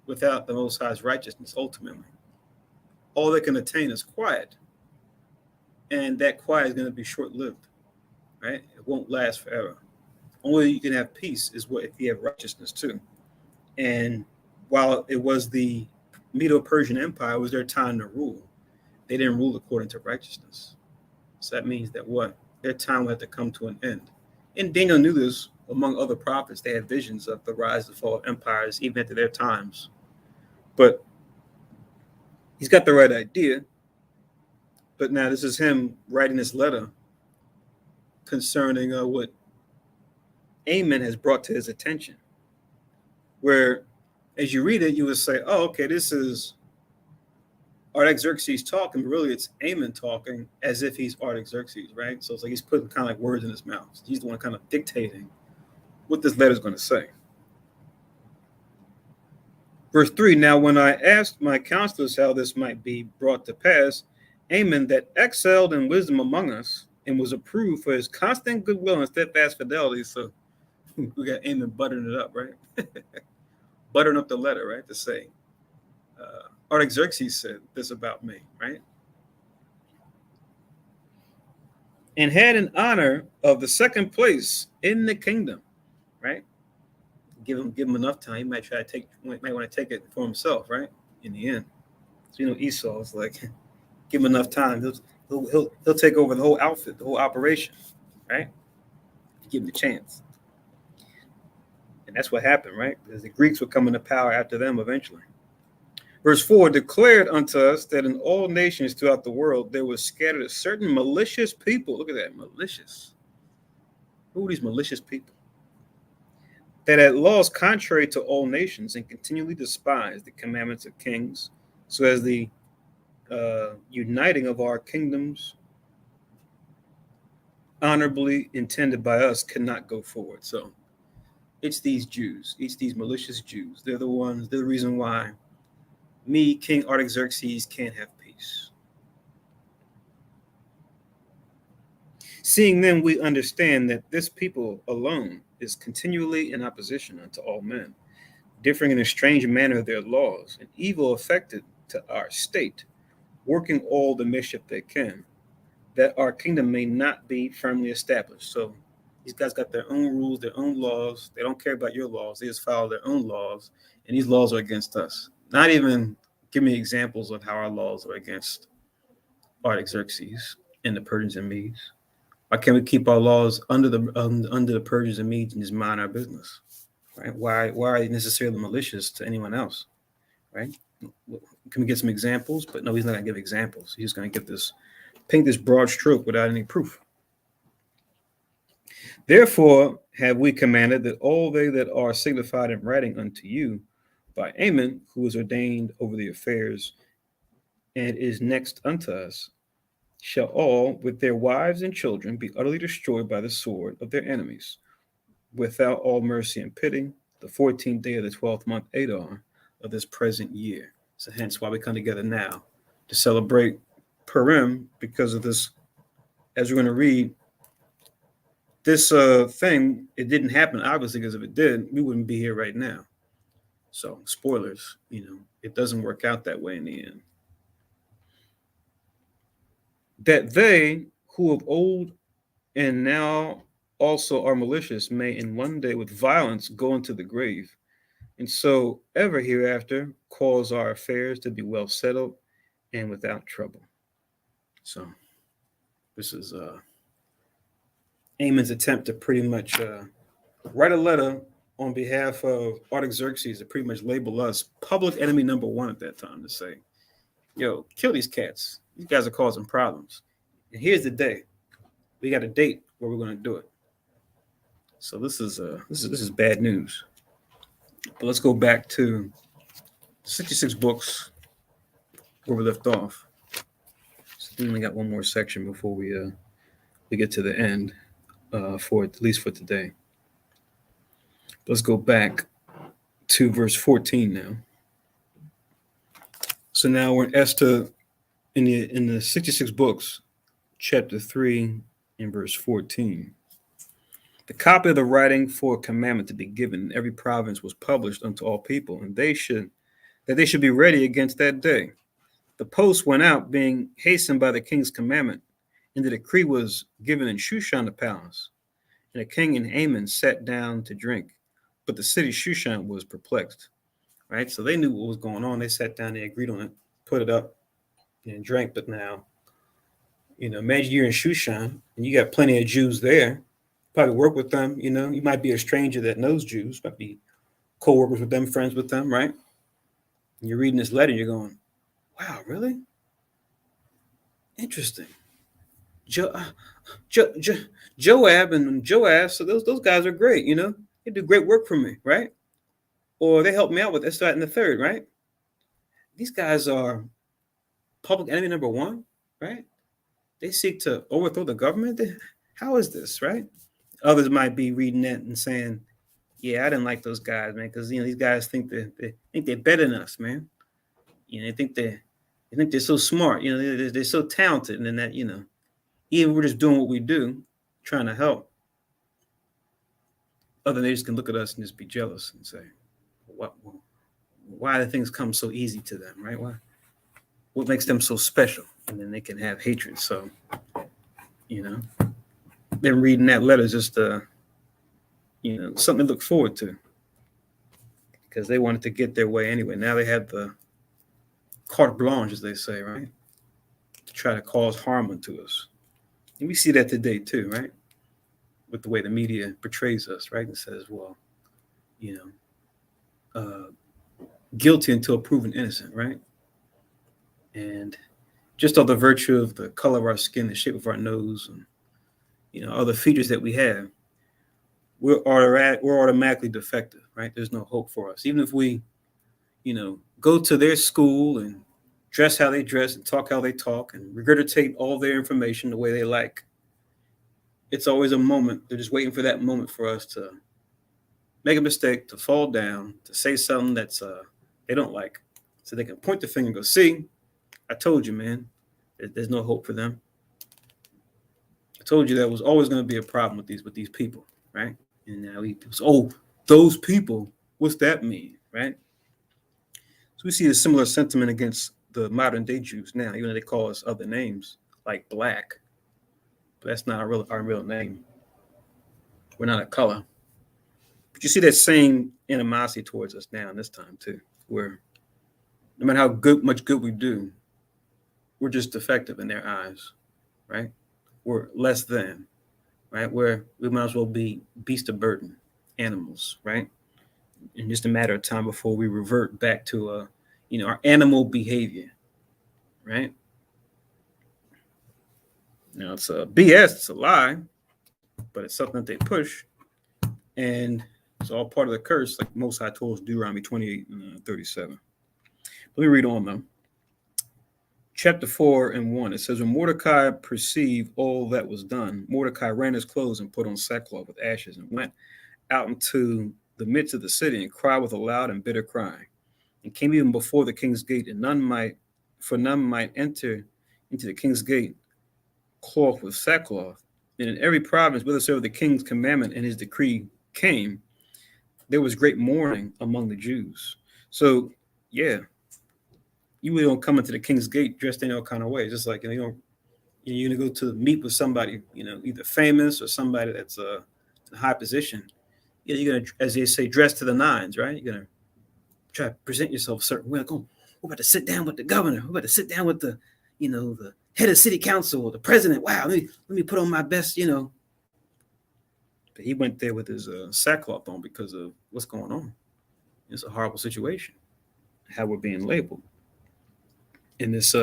without the Most High's righteousness ultimately. All they can attain is quiet. And that quiet is going to be short lived, right? It won't last forever. Only you can have peace is what if you have righteousness too. And while it was the Medo-Persian Empire, it was their time to rule. They didn't rule according to righteousness. So that means that what? Their time had to come to an end. And Daniel knew this. Among other prophets, they had visions of the rise and fall of empires, even after their times. But he's got the right idea. But now this is him writing this letter concerning what Amen has brought to his attention. Where, as you read it, you would say, oh, okay, this is Artaxerxes talking, but really it's Amen talking as if he's Artaxerxes, right? So it's like he's putting kind of like words in his mouth. He's the one kind of dictating what this letter is going to say. Verse 3, now when I asked my counselors how this might be brought to pass, Amen, that excelled in wisdom among us and was approved for his constant goodwill and steadfast fidelity. So we got Amen buttering it up, right? Buttering up the letter, right? To say, Artaxerxes said this about me, right? And had an honor of the second place in the kingdom, right? Give him enough time. He might want to take it for himself, right? In the end, so Esau is like, give him enough time. He'll take over the whole outfit, the whole operation, right? Give him the chance, and that's what happened, right? Because the Greeks would come into power after them eventually. Verse 4 declared unto us that in all nations throughout the world there was scattered a certain malicious people. Look at that, malicious. Who are these malicious people? That had laws contrary to all nations and continually despised the commandments of kings, so as the uniting of our kingdoms honorably intended by us cannot go forward. So it's these Jews, it's these malicious Jews. They're the reason why me, King Artaxerxes, can't have peace. Seeing then, we understand that this people alone is continually in opposition unto all men, differing in a strange manner of their laws, and evil affected to our state, working all the mischief they can, that our kingdom may not be firmly established. So these guys got their own rules, their own laws. They don't care about your laws. They just follow their own laws, and these laws are against us. Not even give me examples of how our laws are against Artaxerxes and the Persians and Medes. Why can't we keep our laws under the Persians and Medes and just mind our business? Right? Why are they necessarily malicious to anyone else? Right? Can we get some examples? But no, he's not going to give examples. He's going to paint this broad stroke without any proof. Therefore have we commanded that all they that are signified in writing unto you by Amen, who is ordained over the affairs and is next unto us, shall all, with their wives and children, be utterly destroyed by the sword of their enemies, without all mercy and pity, the 14th day of the 12th month Adar of this present year. So hence why we come together now to celebrate Purim, because of this, as we're going to read, this thing, it didn't happen, obviously, because if it did, we wouldn't be here right now. So, spoilers, it doesn't work out that way in the end. That they who of old and now also are malicious may in one day with violence go into the grave, and so ever hereafter cause our affairs to be well settled and without trouble. So, this is Amon's attempt to pretty much write a letter on behalf of Artaxerxes to pretty much label us public enemy number one at that time, to say, yo, kill these cats. These guys are causing problems. And here's the day. We got a date where we're going to do it. So this is bad news. But let's go back to 66 books where we left off. So we only got one more section before we get to the end, for at least for today. Let's go back to verse 14 now. So now we're in Esther in the 66 books, chapter 3 and verse 14. The copy of the writing for a commandment to be given in every province was published unto all people, and they should be ready against that day. The post went out, being hastened by the king's commandment, and the decree was given in Shushan the palace. And the king and Haman sat down to drink, but the city Shushan was perplexed. Right, so they knew what was going on. They sat down, they agreed on it, put it up, and drank. But now, imagine you're in Shushan and you got plenty of Jews there. Probably work with them. You might be a stranger that knows Jews, might be co-workers with them, friends with them, right? And you're reading this letter, and you're going, wow, really? Interesting. Joab and Joab, so those guys are great, they do great work for me, right? Or they help me out with this, that, and the third, right? These guys are public enemy number one, right? They seek to overthrow the government. How is this, right? Others might be reading that and saying, yeah, I didn't like those guys, man, because these guys think they're better than us, man. They think they're so smart, they're so talented, and then that, even we're just doing what we do, trying to help. Other than they just can look at us and just be jealous and say, why do things come so easy to them, right? What makes them so special? And then they can have hatred. So, them reading that letter is just something to look forward to, because they wanted to get their way anyway. Now they have the carte blanche, as they say, right, to try to cause harm unto us. And we see that today too, right, with the way the media portrays us, right, and says, well, guilty until proven innocent, right? And just on the virtue of the color of our skin, the shape of our nose, and other features that we have, we're automatically defective, right? There's no hope for us. Even if we, go to their school and dress how they dress and talk how they talk and regurgitate all their information the way they like, it's always a moment. They're just waiting for that moment for us to make a mistake, to fall down, to say something that's they don't like, so they can point the finger and go, see, I told you, man, there's no hope for them. I told you there was always going to be a problem with these people, right? And now those people, what's that mean, right? So we see a similar sentiment against the modern day Jews now, even though they call us other names like black, but that's not our real name. We're not a color. But you see that same animosity towards us now in this time too, where no matter how much good we do, we're just defective in their eyes, right? We're less than, right? We might as well be beast of burden, animals, right? In just a matter of time before we revert back to our animal behavior, right? Now it's a BS, it's a lie, but it's something that they push, and it's all part of the curse, like Most High told us, Deuteronomy 28:37. Let me read on though. Chapter 4:1, it says, when Mordecai perceived all that was done, Mordecai ran his clothes and put on sackcloth with ashes and went out into the midst of the city and cried with a loud and bitter cry, and came even before the king's gate, and none might enter into the king's gate cloth with sackcloth. And in every province whithersoever the king's commandment and his decree came, there was great mourning among the Jews. So, yeah, you really don't come into the king's gate dressed in all kind of ways. Just like, you're going to go to meet with somebody, either famous or somebody that's in a high position. You're going to, as they say, dress to the nines, right? You're going to try to present yourself a certain way. Like, oh, we're about to sit down with the governor. We're about to sit down with the head of city council or the president. Wow, let me put on my best, But he went there with his sackcloth on because of what's going on. It's a horrible situation, how we're being labeled. And this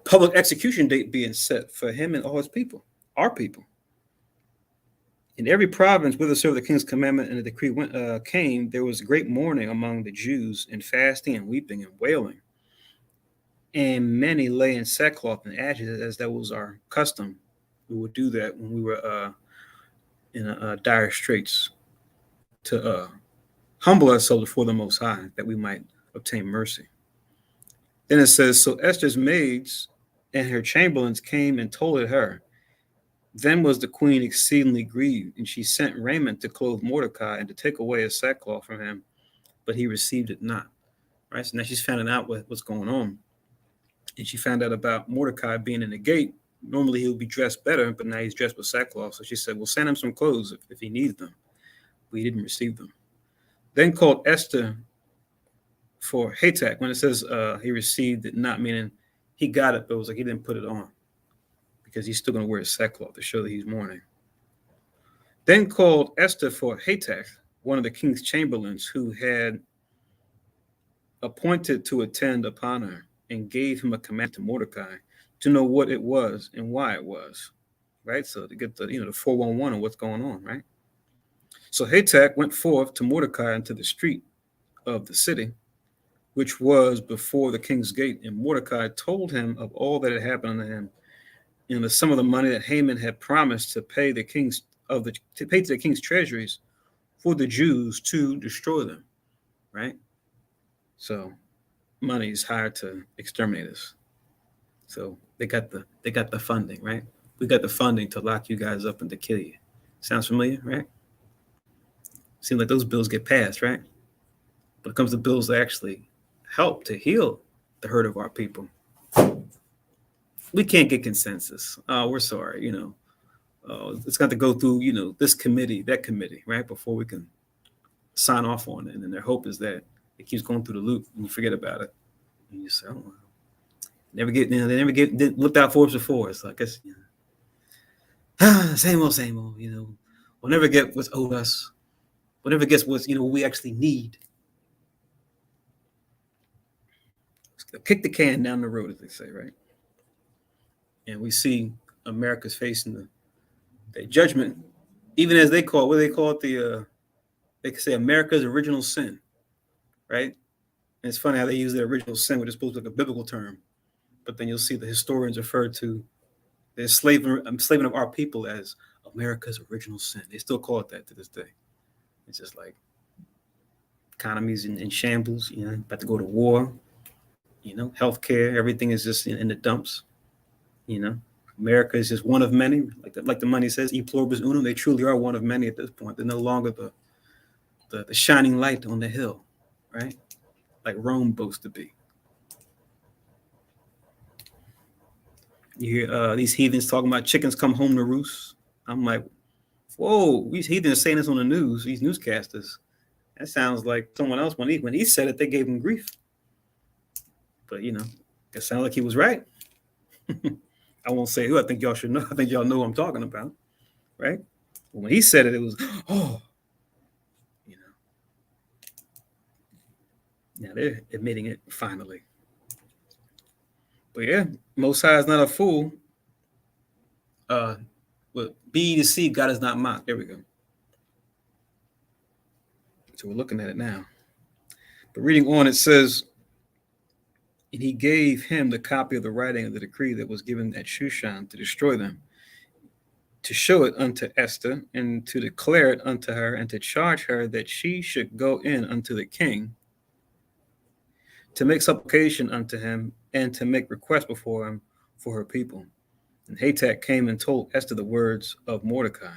public execution date being set for him and all his people, our people. In every province whithersoever the king's commandment and the decree came, there was great mourning among the Jews, and fasting and weeping and wailing. And many lay in sackcloth and ashes, as that was our custom. We would do that when we were in dire straits to humble ourselves before the Most High, that we might obtain mercy. Then it says, so Esther's maids and her chamberlains came and told it her. Then was the queen exceedingly grieved, and she sent raiment to clothe Mordecai and to take away his sackcloth from him, but he received it not. Right. So now she's finding out what's going on, and she found out about Mordecai being in the gate. Normally he would be dressed better, but now he's dressed with sackcloth. So she said, "Well, send him some clothes if he needs them." But he didn't receive them. Then called Esther for Hatak. When it says he received it not, meaning he got it, but it was like he didn't put it on, because he's still going to wear his sackcloth to show that he's mourning. Then called Esther for Hatak, one of the king's chamberlains, who had appointed to attend upon her, and gave him a command to Mordecai to know what it was and why it was. Right? So to get the 411 of what's going on, right? So Hatak went forth to Mordecai into the street of the city, which was before the king's gate, and Mordecai told him of all that had happened to him, and the sum of the money that Haman had promised to pay to the king's treasuries for the Jews to destroy them. Right? So money is hired to exterminate us. So they got the funding, right? We got the funding to lock you guys up and to kill you. Sounds familiar, right? Seems like those bills get passed, right? But it comes to bills that actually help to heal the hurt of our people, we can't get consensus. We're sorry, it's got to go through, this committee, that committee, right? Before we can sign off on it. And then their hope is that it keeps going through the loop and you forget about it. And you say, oh, they never get looked out for us before. So I guess, same old, we'll never get what's owed us. We'll never get what's, what we actually need. Kick the can down the road, as they say, right? And we see America's facing the judgment, even as they call it, they can say America's original sin, right? And it's funny how they use the original sin, which is supposed to be like a biblical term, but then you'll see the historians refer to the enslavement of our people as America's original sin. They still call it that to this day. It's just like economy's in shambles, about to go to war, healthcare, everything is just in the dumps, America is just one of many, like the money says, e pluribus unum. They truly are one of many at this point. They're no longer the shining light on the hill, right? Like Rome boasts to be. You hear these heathens talking about chickens come home to roost. I'm like, whoa, these heathens are saying this on the news, these newscasters. That sounds like someone else, when he said it, they gave him grief. But, it sounds like he was right. I won't say who. I think y'all should know. I think y'all know who I'm talking about, right? But when he said it, it was, oh, Now they're admitting it finally. But yeah, Most High is not a fool. But be to see, God is not mocked. There we go. So we're looking at it now. But reading on, it says, and he gave him the copy of the writing of the decree that was given at Shushan to destroy them, to show it unto Esther, and to declare it unto her, and to charge her that she should go in unto the king, to make supplication unto him, and to make request before him for her people. And Hatak came and told Esther the words of Mordecai.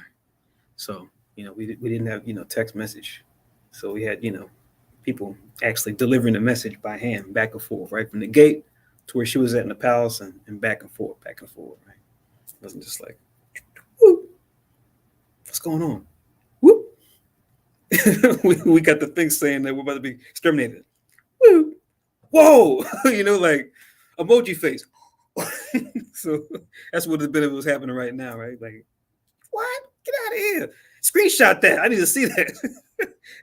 So, we didn't have, text message. So we had, people actually delivering the message by hand, back and forth, right? From the gate to where she was at in the palace, and back and forth, right? It wasn't just like, whoop, what's going on? Whoop. we got the thing saying that we're about to be exterminated. Whoop. Whoa, like emoji face. So that's what it's been if it was happening right now, right? Like, what? Get out of here. Screenshot that. I need to see that.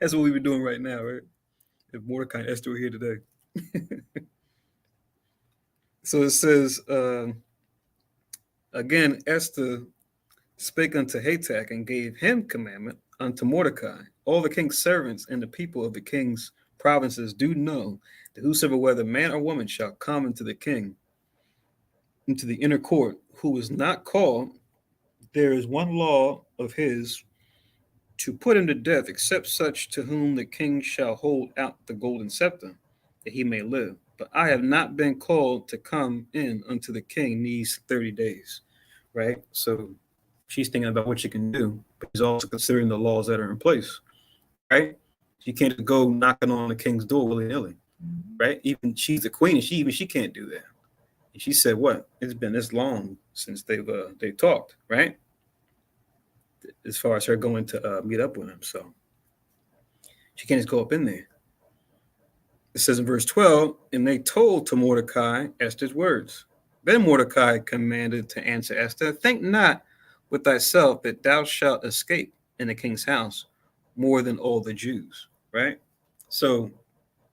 That's what we've been doing right now, right? If Mordecai and Esther were here today. So it says, again, Esther spake unto Hatak and gave him commandment unto Mordecai. All the king's servants and the people of the king's provinces do know that whosoever, whether man or woman, shall come into the king, into the inner court, who is not called, there is one law of his to put him to death, except such to whom the king shall hold out the golden scepter, that he may live. But I have not been called to come in unto the king these 30 days. Right? So she's thinking about what she can do, but she's also considering the laws that are in place. Right? She can't just go knocking on the king's door willy-nilly. Right? Even she's the queen, and she can't do that. And she said, "What? It's been this long since they've talked, right? As far as her going to meet up with him, so she can't just go up in there." It says in verse 12, and they told to Mordecai Esther's words. Then Mordecai commanded to answer Esther, think not with thyself that thou shalt escape in the king's house more than all the Jews, right? So,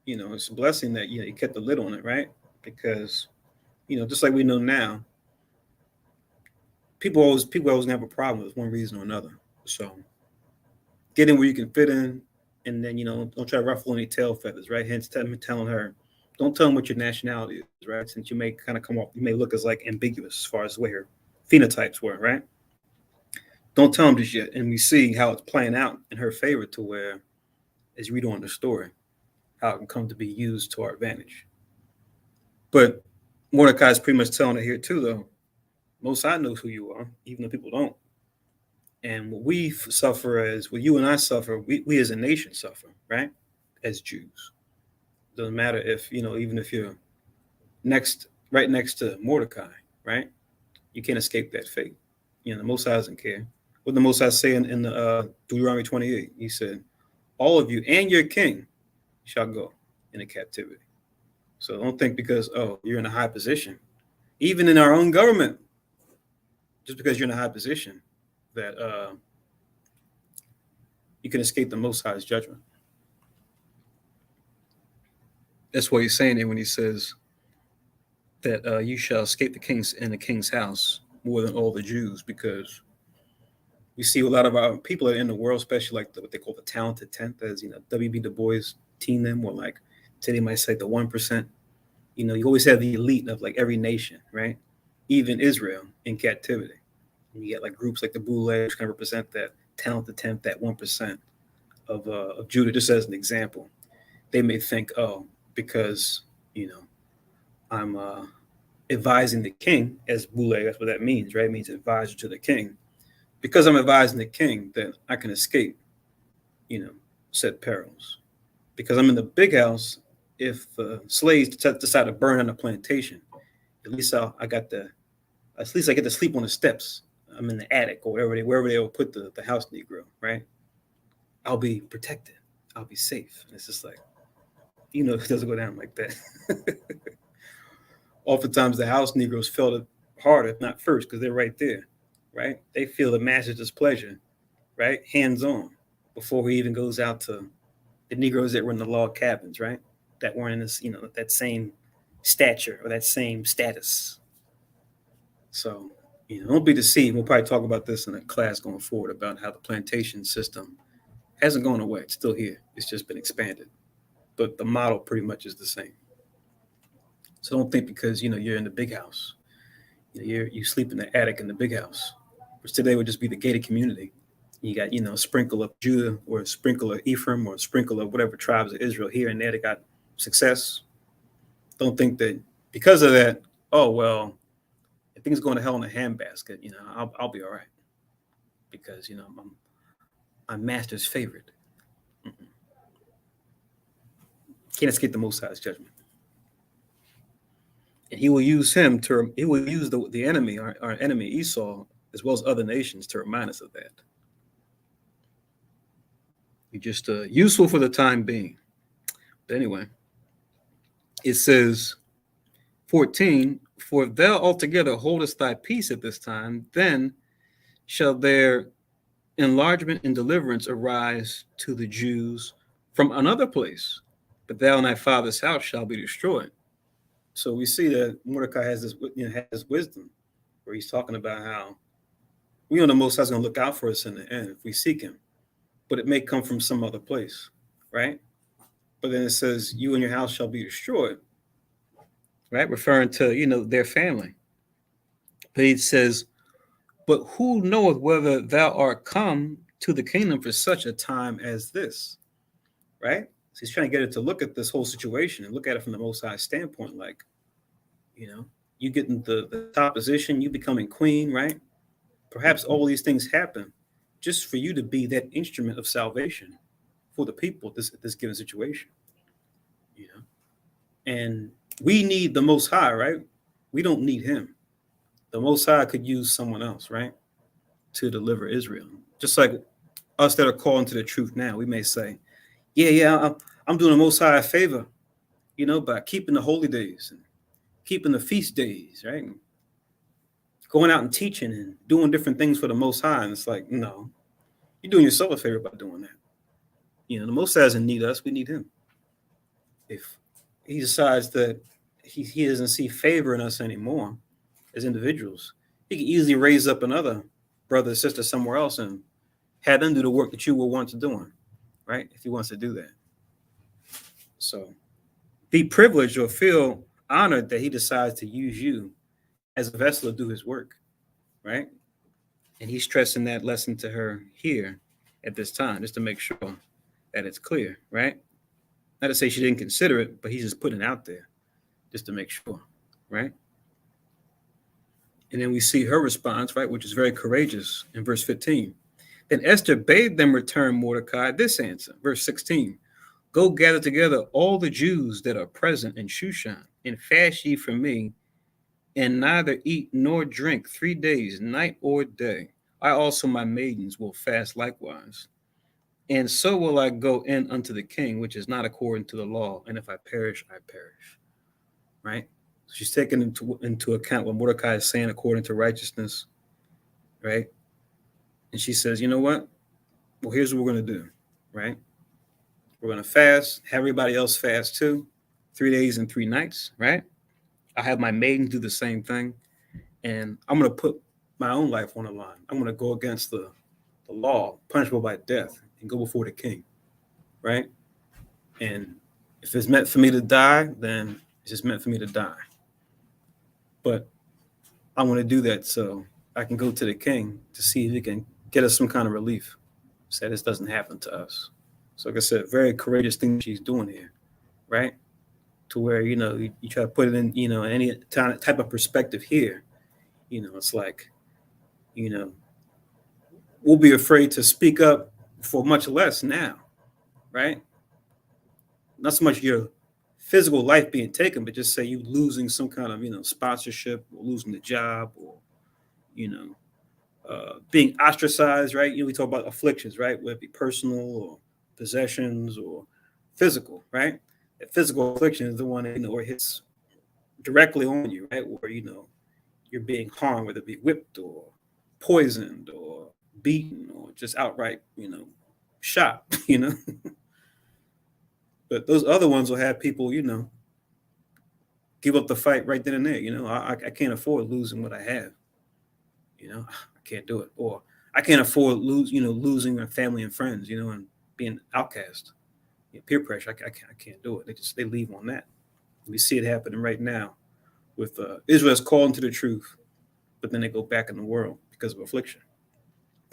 it's a blessing that, you kept the lid on it, right? Because, just like we know now, people always have a problem with one reason or another. So get in where you can fit in, and then don't try to ruffle any tail feathers, right? Hence telling her, don't tell them what your nationality is, right? Since you may kind of come off, you may look as like ambiguous as far as where her phenotypes were, right? Don't tell them just yet. And we see how it's playing out in her favor, to where, as you read on the story, how it can come to be used to our advantage. But Mordecai is pretty much telling it here too, though. Most High knows who you are, even though people don't. And what we suffer as, what you and I suffer, we as a nation suffer, right? As Jews. Doesn't matter if, even if you're right next to Mordecai, right? You can't escape that fate. The Most High doesn't care. What the Most High say in the Deuteronomy 28, he said, all of you and your king shall go into captivity. So don't think because, you're in a high position, even in our own government, just because you're in a high position, that you can escape the Most High's judgment. That's what he's saying there when he says that you shall escape the king's house more than all the Jews, because we see a lot of our people in the world, especially like what they call the talented tenth, as W.B. Du Bois team them, or like today might say the 1%. You always have the elite of like every nation, right? Even Israel in captivity. And you get like groups like the Boule, which kind of represent that talented tenth, that 1% of Judah, just as an example. They may think, because I'm advising the king, as Boule, that's what that means, right? It means advisor to the king. Because I'm advising the king, that I can escape, said perils. Because I'm in the big house, if slaves decide to burn on a plantation, at least I get to sleep on the steps. I'm in the attic or wherever they will put the house Negro, right? I'll be protected. I'll be safe. And it's just like, it doesn't go down like that. Oftentimes the house Negroes felt it hard, if not first, because they're right there, right? They feel the master's displeasure, right? Hands on, before he even goes out to the Negroes that were in the log cabins, right? That weren't in this, that same stature or that same status. So, don't be deceived. We'll probably talk about this in a class going forward, about how the plantation system hasn't gone away. It's still here. It's just been expanded. But the model pretty much is the same. So don't think because, you're in the big house, you sleep in the attic in the big house, which today would just be the gated community. You got, a sprinkle of Judah or a sprinkle of Ephraim or a sprinkle of whatever tribes of Israel here and there that got success. Don't think that because of that, if things going to hell in a handbasket, I'll be all right. Because, I'm master's favorite. Can't escape the Most High's judgment. And he will use the enemy, our enemy Esau, as well as other nations, to remind us of that. You're just useful for the time being. But anyway, it says 14, for if thou altogether holdest thy peace at this time, then shall their enlargement and deliverance arise to the Jews from another place, but thou and thy father's house shall be destroyed. So we see that Mordecai has this, has wisdom, where he's talking about how we know the Most High is going to look out for us in the end if we seek Him, but it may come from some other place, right? But then it says, "You and your house shall be destroyed," right? Referring to their family. But he says, "But who knoweth whether thou art come to the kingdom for such a time as this?" Right? So he's trying to get it to look at this whole situation and look at it from the Most High standpoint, like, you getting the top position, you becoming queen, right? Perhaps all these things happen just for you to be that instrument of salvation for the people at this given situation. You know, and we need the Most High, right? We don't need Him. The Most High could use someone else, right, to deliver Israel. Just like us that are calling to the truth now, we may say, "Yeah, I'm doing the Most High a favor, by keeping the holy days and keeping the feast days, right? And going out and teaching and doing different things for the Most High." And it's like, no, you're doing yourself a favor by doing that. The Most High doesn't need us; we need Him. If He decides that he doesn't see favor in us anymore as individuals, He can easily raise up another brother or sister somewhere else and have them do the work that you were once doing, right? If He wants to do that. So be privileged or feel honored that He decides to use you as a vessel to do His work, right? And he's stressing that lesson to her here at this time, just to make sure that it's clear, right? Not to say she didn't consider it, but he's just putting it out there just to make sure, right? And then we see her response, right, which is very courageous in verse 15. Then Esther bade them return Mordecai this answer. Verse 16, "Go gather together all the Jews that are present in Shushan, and fast ye from me, and neither eat nor drink 3 days, night or day. I also, my maidens, will fast likewise. And so will I go in unto the king, which is not according to the law. And if I perish, I perish." Right? So she's taking into account what Mordecai is saying according to righteousness, right? And she says, you know what? Well, here's what we're going to do, right? We're going to fast, have everybody else fast too, 3 days and 3 nights, right? I have my maidens do the same thing. And I'm going to put my own life on the line. I'm going to go against the law, punishable by death, and go before the king, right? And if it's meant for me to die, then it's just meant for me to die. But I want to do that so I can go to the king to see if he can get us some kind of relief, so this doesn't happen to us. So like I said, very courageous thing she's doing here, right? To where, you try to put it in, any type of perspective here. It's like, we'll be afraid to speak up for much less now, right? Not so much your physical life being taken, but just say you losing some kind of, sponsorship, or losing the job, or, being ostracized, right? We talk about afflictions, right? Whether it be personal or possessions or physical, right? That physical affliction is the one that, where it hits directly on you, right? Where, you're being harmed, whether it be whipped or poisoned or beaten or just outright, shot, But those other ones will have people, give up the fight right then and there. I can't afford losing what I have. I can't do it. Or I can't afford losing my family and friends, and being outcast. Peer pressure, I can't do it. They leave on that. We see it happening right now with Israel's calling to the truth, but then they go back in the world because of affliction.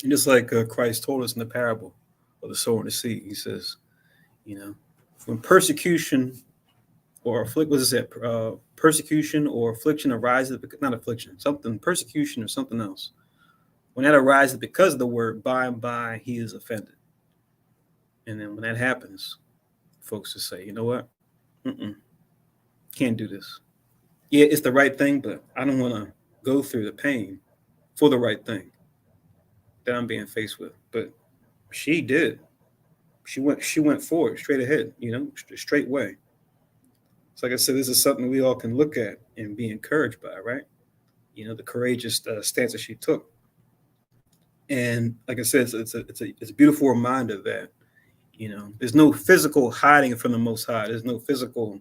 And just like Christ told us in the parable of the sower and the seed, he says, when persecution or persecution or affliction arises, not affliction, persecution or something else. When that arises because of the word, by and by he is offended. And then when that happens, folks just say, you know what? Can't do this. Yeah, it's the right thing, but I don't want to go through the pain for the right thing that I'm being faced with. But she did. She went forward, straight ahead, straight way. So like I said, this is something we all can look at and be encouraged by, right? The courageous stance that she took. And like I said, it's a beautiful reminder that, there's no physical hiding from the Most High. There's no physical,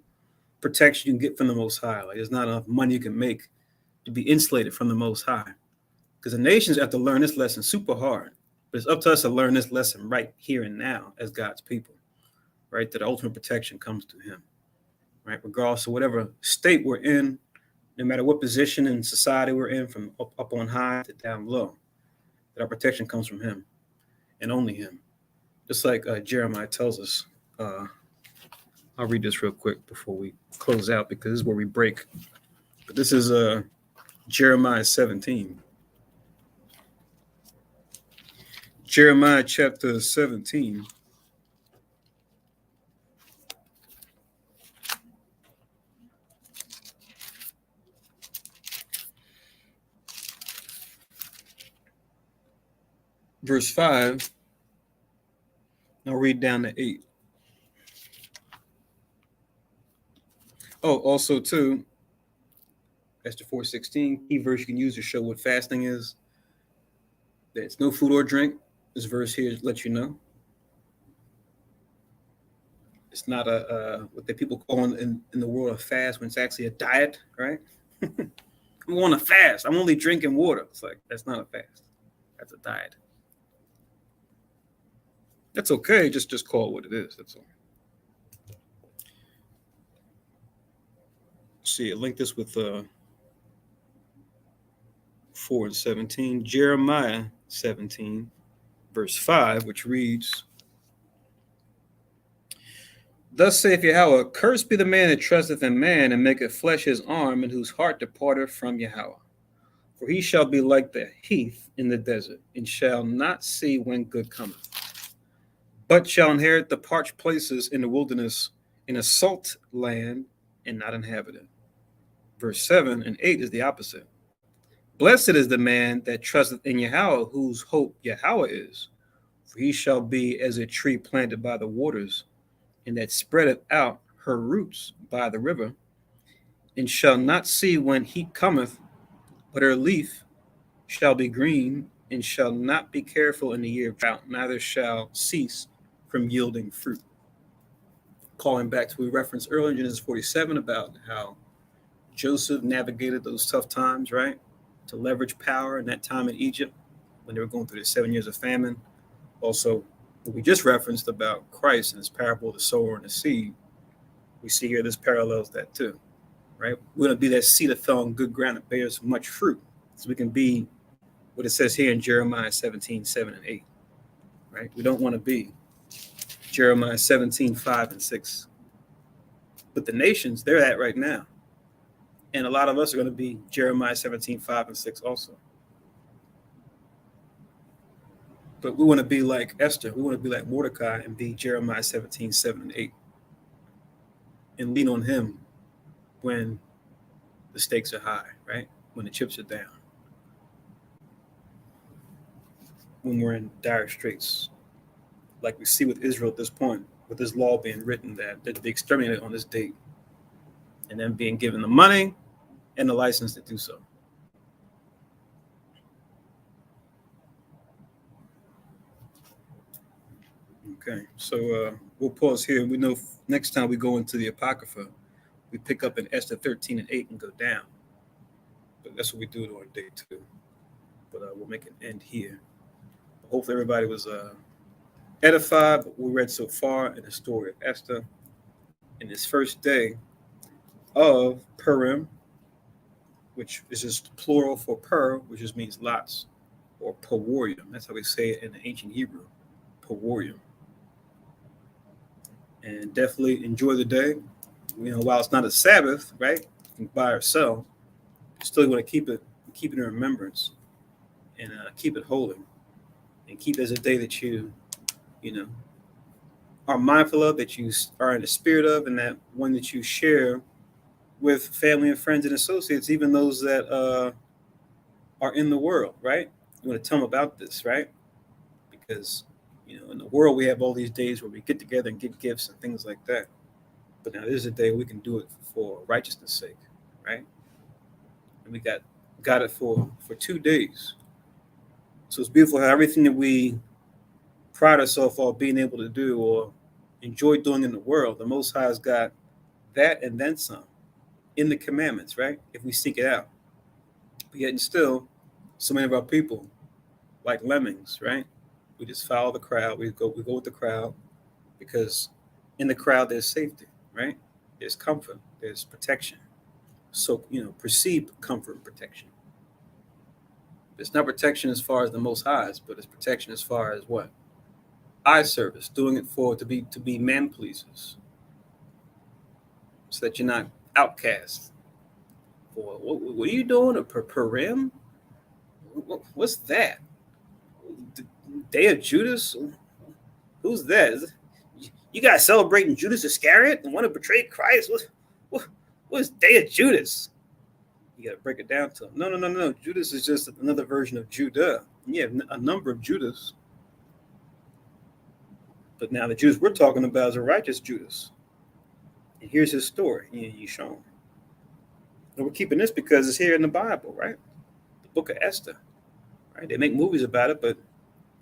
protection you can get from the Most High. Like there's not enough money you can make to be insulated from the Most High. Because the nations have to learn this lesson super hard. But it's up to us to learn this lesson right here and now as God's people, right? That the ultimate protection comes to him, right? Regardless of whatever state we're in, no matter what position in society we're in, from up on high to down low, that our protection comes from him and only him. Just like Jeremiah tells us. I'll read this real quick before we close out because this is where we break. But this is Jeremiah 17. Jeremiah chapter 17. Verse 5. I'll read down to 8. Oh, also too, Esther 4:16, key verse you can use to show what fasting is. That it's no food or drink. This verse here lets you know. It's not what the people call in the world a fast when it's actually a diet, right? I'm on a fast. I'm only drinking water. It's like, that's not a fast. That's a diet. That's okay. Just call it what it is. That's all. See, I link this with 4 and 17. Jeremiah 17, verse 5, which reads, Thus saith Yahweh, Cursed be the man that trusteth in man, and maketh flesh his arm, and whose heart departeth from Yahweh. For he shall be like the heath in the desert, and shall not see when good cometh, but shall inherit the parched places in the wilderness, in a salt land, and not inhabited. Verse 7 and 8 is the opposite. Blessed is the man that trusteth in Yahweh, whose hope Yahweh is. For he shall be as a tree planted by the waters, and that spreadeth out her roots by the river, and shall not see when heat cometh, but her leaf shall be green, and shall not be careful in the year of drought, neither shall cease from yielding fruit. Calling back to what we referenced earlier in Genesis 47 about how Joseph navigated those tough times, right? To leverage power in that time in Egypt when they were going through the 7 years of famine. Also, what we just referenced about Christ and his parable of the sower and the seed, we see here this parallels that too, right? We're going to be that seed that fell on good ground that bears much fruit. So we can be what it says here in Jeremiah 17, 7 and 8, right? We don't want to be Jeremiah 17, 5 and 6. But the nations, they're at right now. And a lot of us are going to be Jeremiah 17, 5 and 6 also. But we want to be like Esther. We want to be like Mordecai and be Jeremiah 17, 7 and 8. And lean on him when the stakes are high, right? When the chips are down. When we're in dire straits. Like we see with Israel at this point, with this law being written that they're to be exterminated on this date. And then being given the money and the license to do so. Okay, so we'll pause here. We know next time we go into the Apocrypha, we pick up in Esther 13 and 8 and go down. But that's what we do on day 2. But we'll make an end here. Hopefully everybody was edified, but we read so far in the story of Esther in this first day of Purim, which is just plural for Pur, which just means lots, or Paworium. That's how we say it in the ancient Hebrew, Paworium. And definitely enjoy the day. You know, while it's not a Sabbath, right? You can buy or sell. You still want to keep it in remembrance and keep it holy, and keep it as a day that you know, are mindful of, that you are in the spirit of, and that one that you share with family and friends and associates, even those that are in the world, right? You want to tell them about this, right? Because, you know, in the world, we have all these days where we get together and get gifts and things like that. But now there's a day we can do it for righteousness' sake, right? And we got it for 2 days. So it's beautiful how everything that we pride ourselves on being able to do or enjoy doing in the world, the Most High has got that and then some in the commandments, right? If we seek it out. But yet and still, so many of our people, like lemmings, right? We just follow the crowd. We go with the crowd because in the crowd there's safety, right? There's comfort, there's protection. So, perceived comfort and protection. It's not protection as far as the Most High's, but it's protection as far as what? Eye service, doing it to be man pleasers, so that you're not outcast. What are you doing? A Purim? What's that? The Day of Judas? Who's that? You guys celebrating Judas Iscariot and want to betray Christ? What's Day of Judas? You got to break it down to him. No. Judas is just another version of Judah. You have a number of Judas. But now the Judas we're talking about is a righteous Judas. And here's his story. You show him. And we're keeping this because it's here in the Bible, right? The book of Esther. Right? They make movies about it, but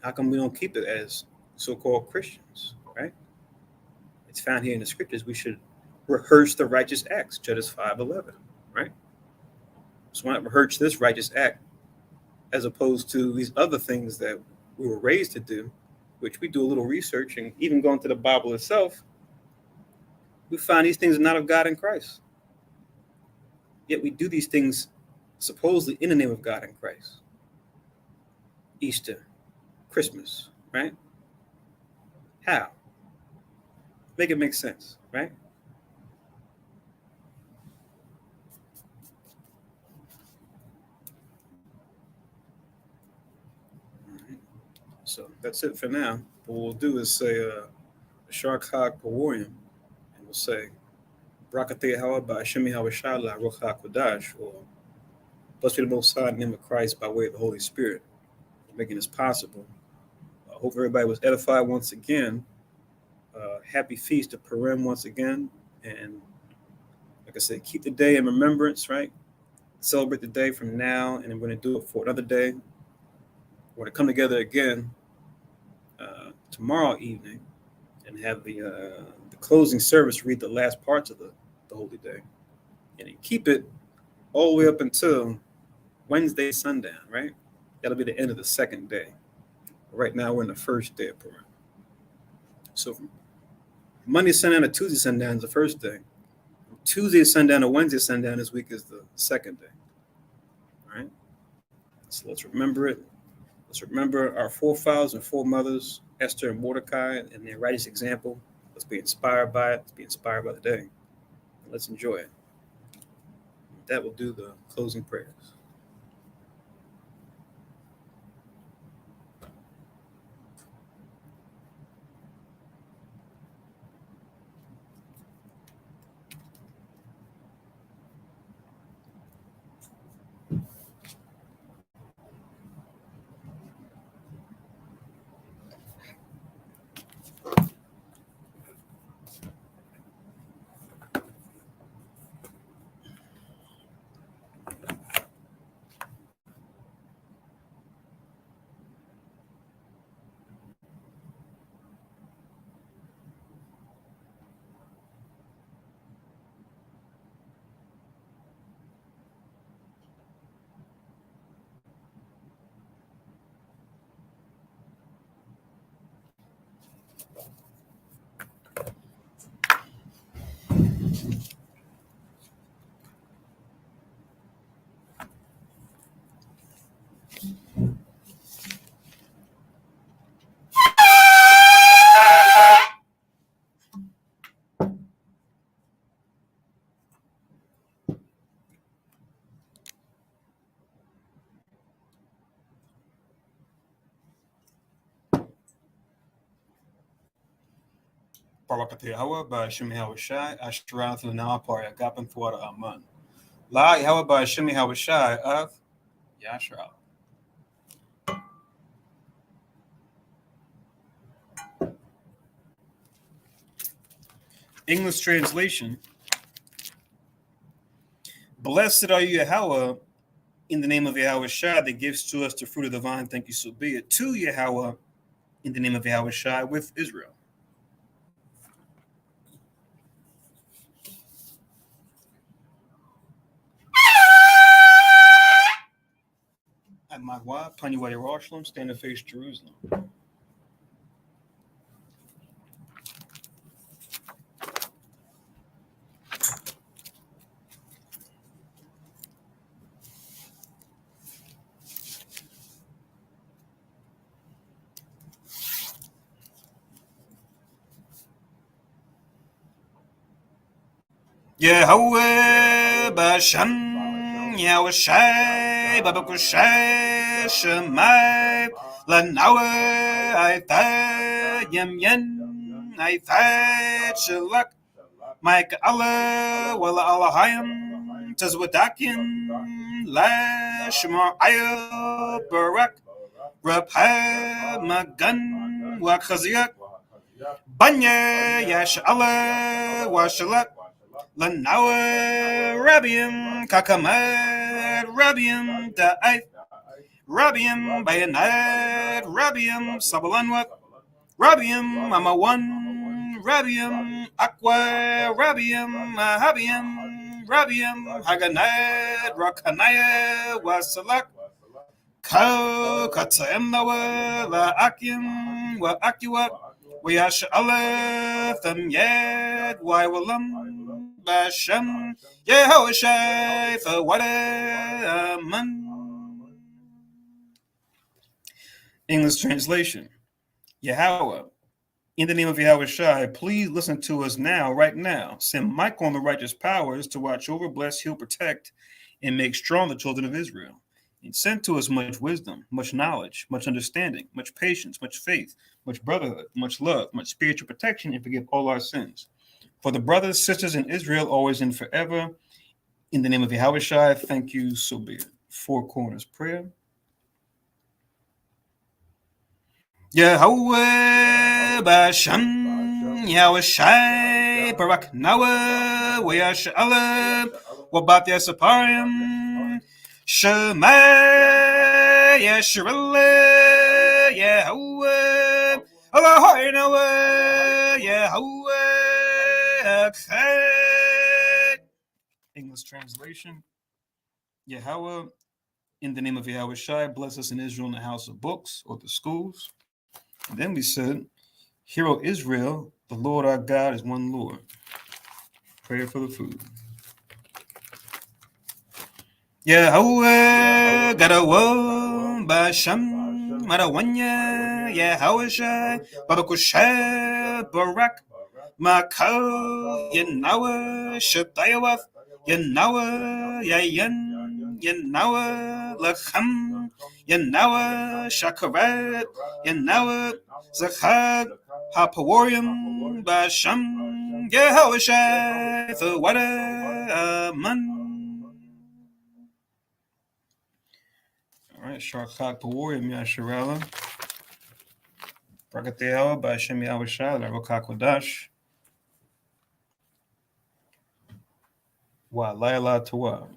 how come we don't keep it as so-called Christians, right? It's found here in the scriptures. We should rehearse the righteous acts, Judges 5:11, right? So why not rehearse this righteous act as opposed to these other things that we were raised to do, which we do a little research, and even going to the Bible itself, we find these things are not of God in Christ. Yet we do these things supposedly in the name of God in Christ. Easter, Christmas, right? How? Make it make sense, right? All right. So that's it for now. What we'll do is say Shark Hog Purim, and we'll say Brakate Hawa by Shemi Hawashala Rocha Kodash, or blessed be the Most High in the name of Christ by way of the Holy Spirit, for making this possible. I hope everybody was edified once again. Happy feast of Purim once again. And like I said, keep the day in remembrance, right? Celebrate the day from now, and we're going to do it for another day. We're going to come together again tomorrow evening and have the closing service read the last parts of the holy day. And keep it all the way up until Wednesday sundown, right? That'll be the end of the second day. Right now, we're in the first day of Purim. So from Monday sundown to Tuesday sundown is the first day. From Tuesday sundown to Wednesday sundown this week is the second day. All right? So let's remember it. Let's remember our forefathers and foremothers, Esther and Mordecai, and their righteous example. Let's be inspired by it. Let's be inspired by the day. Let's enjoy it. That will do the closing prayers. Barakati Hawa by Shemi Hawashai, Ashtaran to the Napar, Agapan Fuada Aman. La Hawa by Shemi Hawashai of Yashra. English translation. Blessed are you, Yahweh, in the name of Yahweh Shai that gives to us the fruit of the vine. Thank you, so be it. To Yahweh, in the name of Yahweh Shai with Israel. At my wife, Panuwa Jerusalem, stand to face Jerusalem. Yahweh Bashem Yahushai Babakushai Shemai Lanawe Aitha Yem Yen Aitha Shalak Mike Allah Walla Allahayim Tazwadakin Lashma Ayel Barak Rabha Magan Wakaziak Banya Yash Allah Washalak Lanawa Rabium Kakamad Rabium Da'ath Rabium Bayanad Rabium Sabalanwat Rabium Amawan Rabium Aqua Rabium Habium Rabium Haganad Rakanaya Wasalak Ka Katsaem Nawa La Akim Wa Akiwa Wayash Aleph Yad Waiwalam Bashem Yehoshai for what a man. English translation. Yahweh, in the name of Yahweh Shai, please listen to us now, right now. Send Michael and the righteous powers to watch over, bless, heal, protect, and make strong the children of Israel. And send to us much wisdom, much knowledge, much understanding, much patience, much faith, much brotherhood, much love, much spiritual protection, and forgive all our sins. For the brothers, sisters in Israel, always and forever. In the name of Yahweh Shai, thank you, so be it. Four corners prayer. Yahweh Bashem Yahweh Shai Barak Nawa Wayash Aleph Wabat Yasaparim Shema Yeshurele Yahweh Allahoi Nawa Yahweh Chet. English translation. Yahweh, in the name of Yahweh Shai, bless us in Israel in the house of books or the schools. And then we said, Hear, O Israel, the Lord our God is one Lord. Prayer for the food. Yahweh Gadawo Basham Marawanya Yahweh Shai Babakusha Barak Makau Yanawa Shatayawath Yanawa Yayan Yanawa Lacham Yanawa Shakarat Yanawa Zachad Hapawarium Basham Yahweh Shai the Wada Man. All right, Sharkhat Pawarium Yasharala Brakateawa Basham Yahweh Shai Lavakak Wadash Wa Laila Tawa.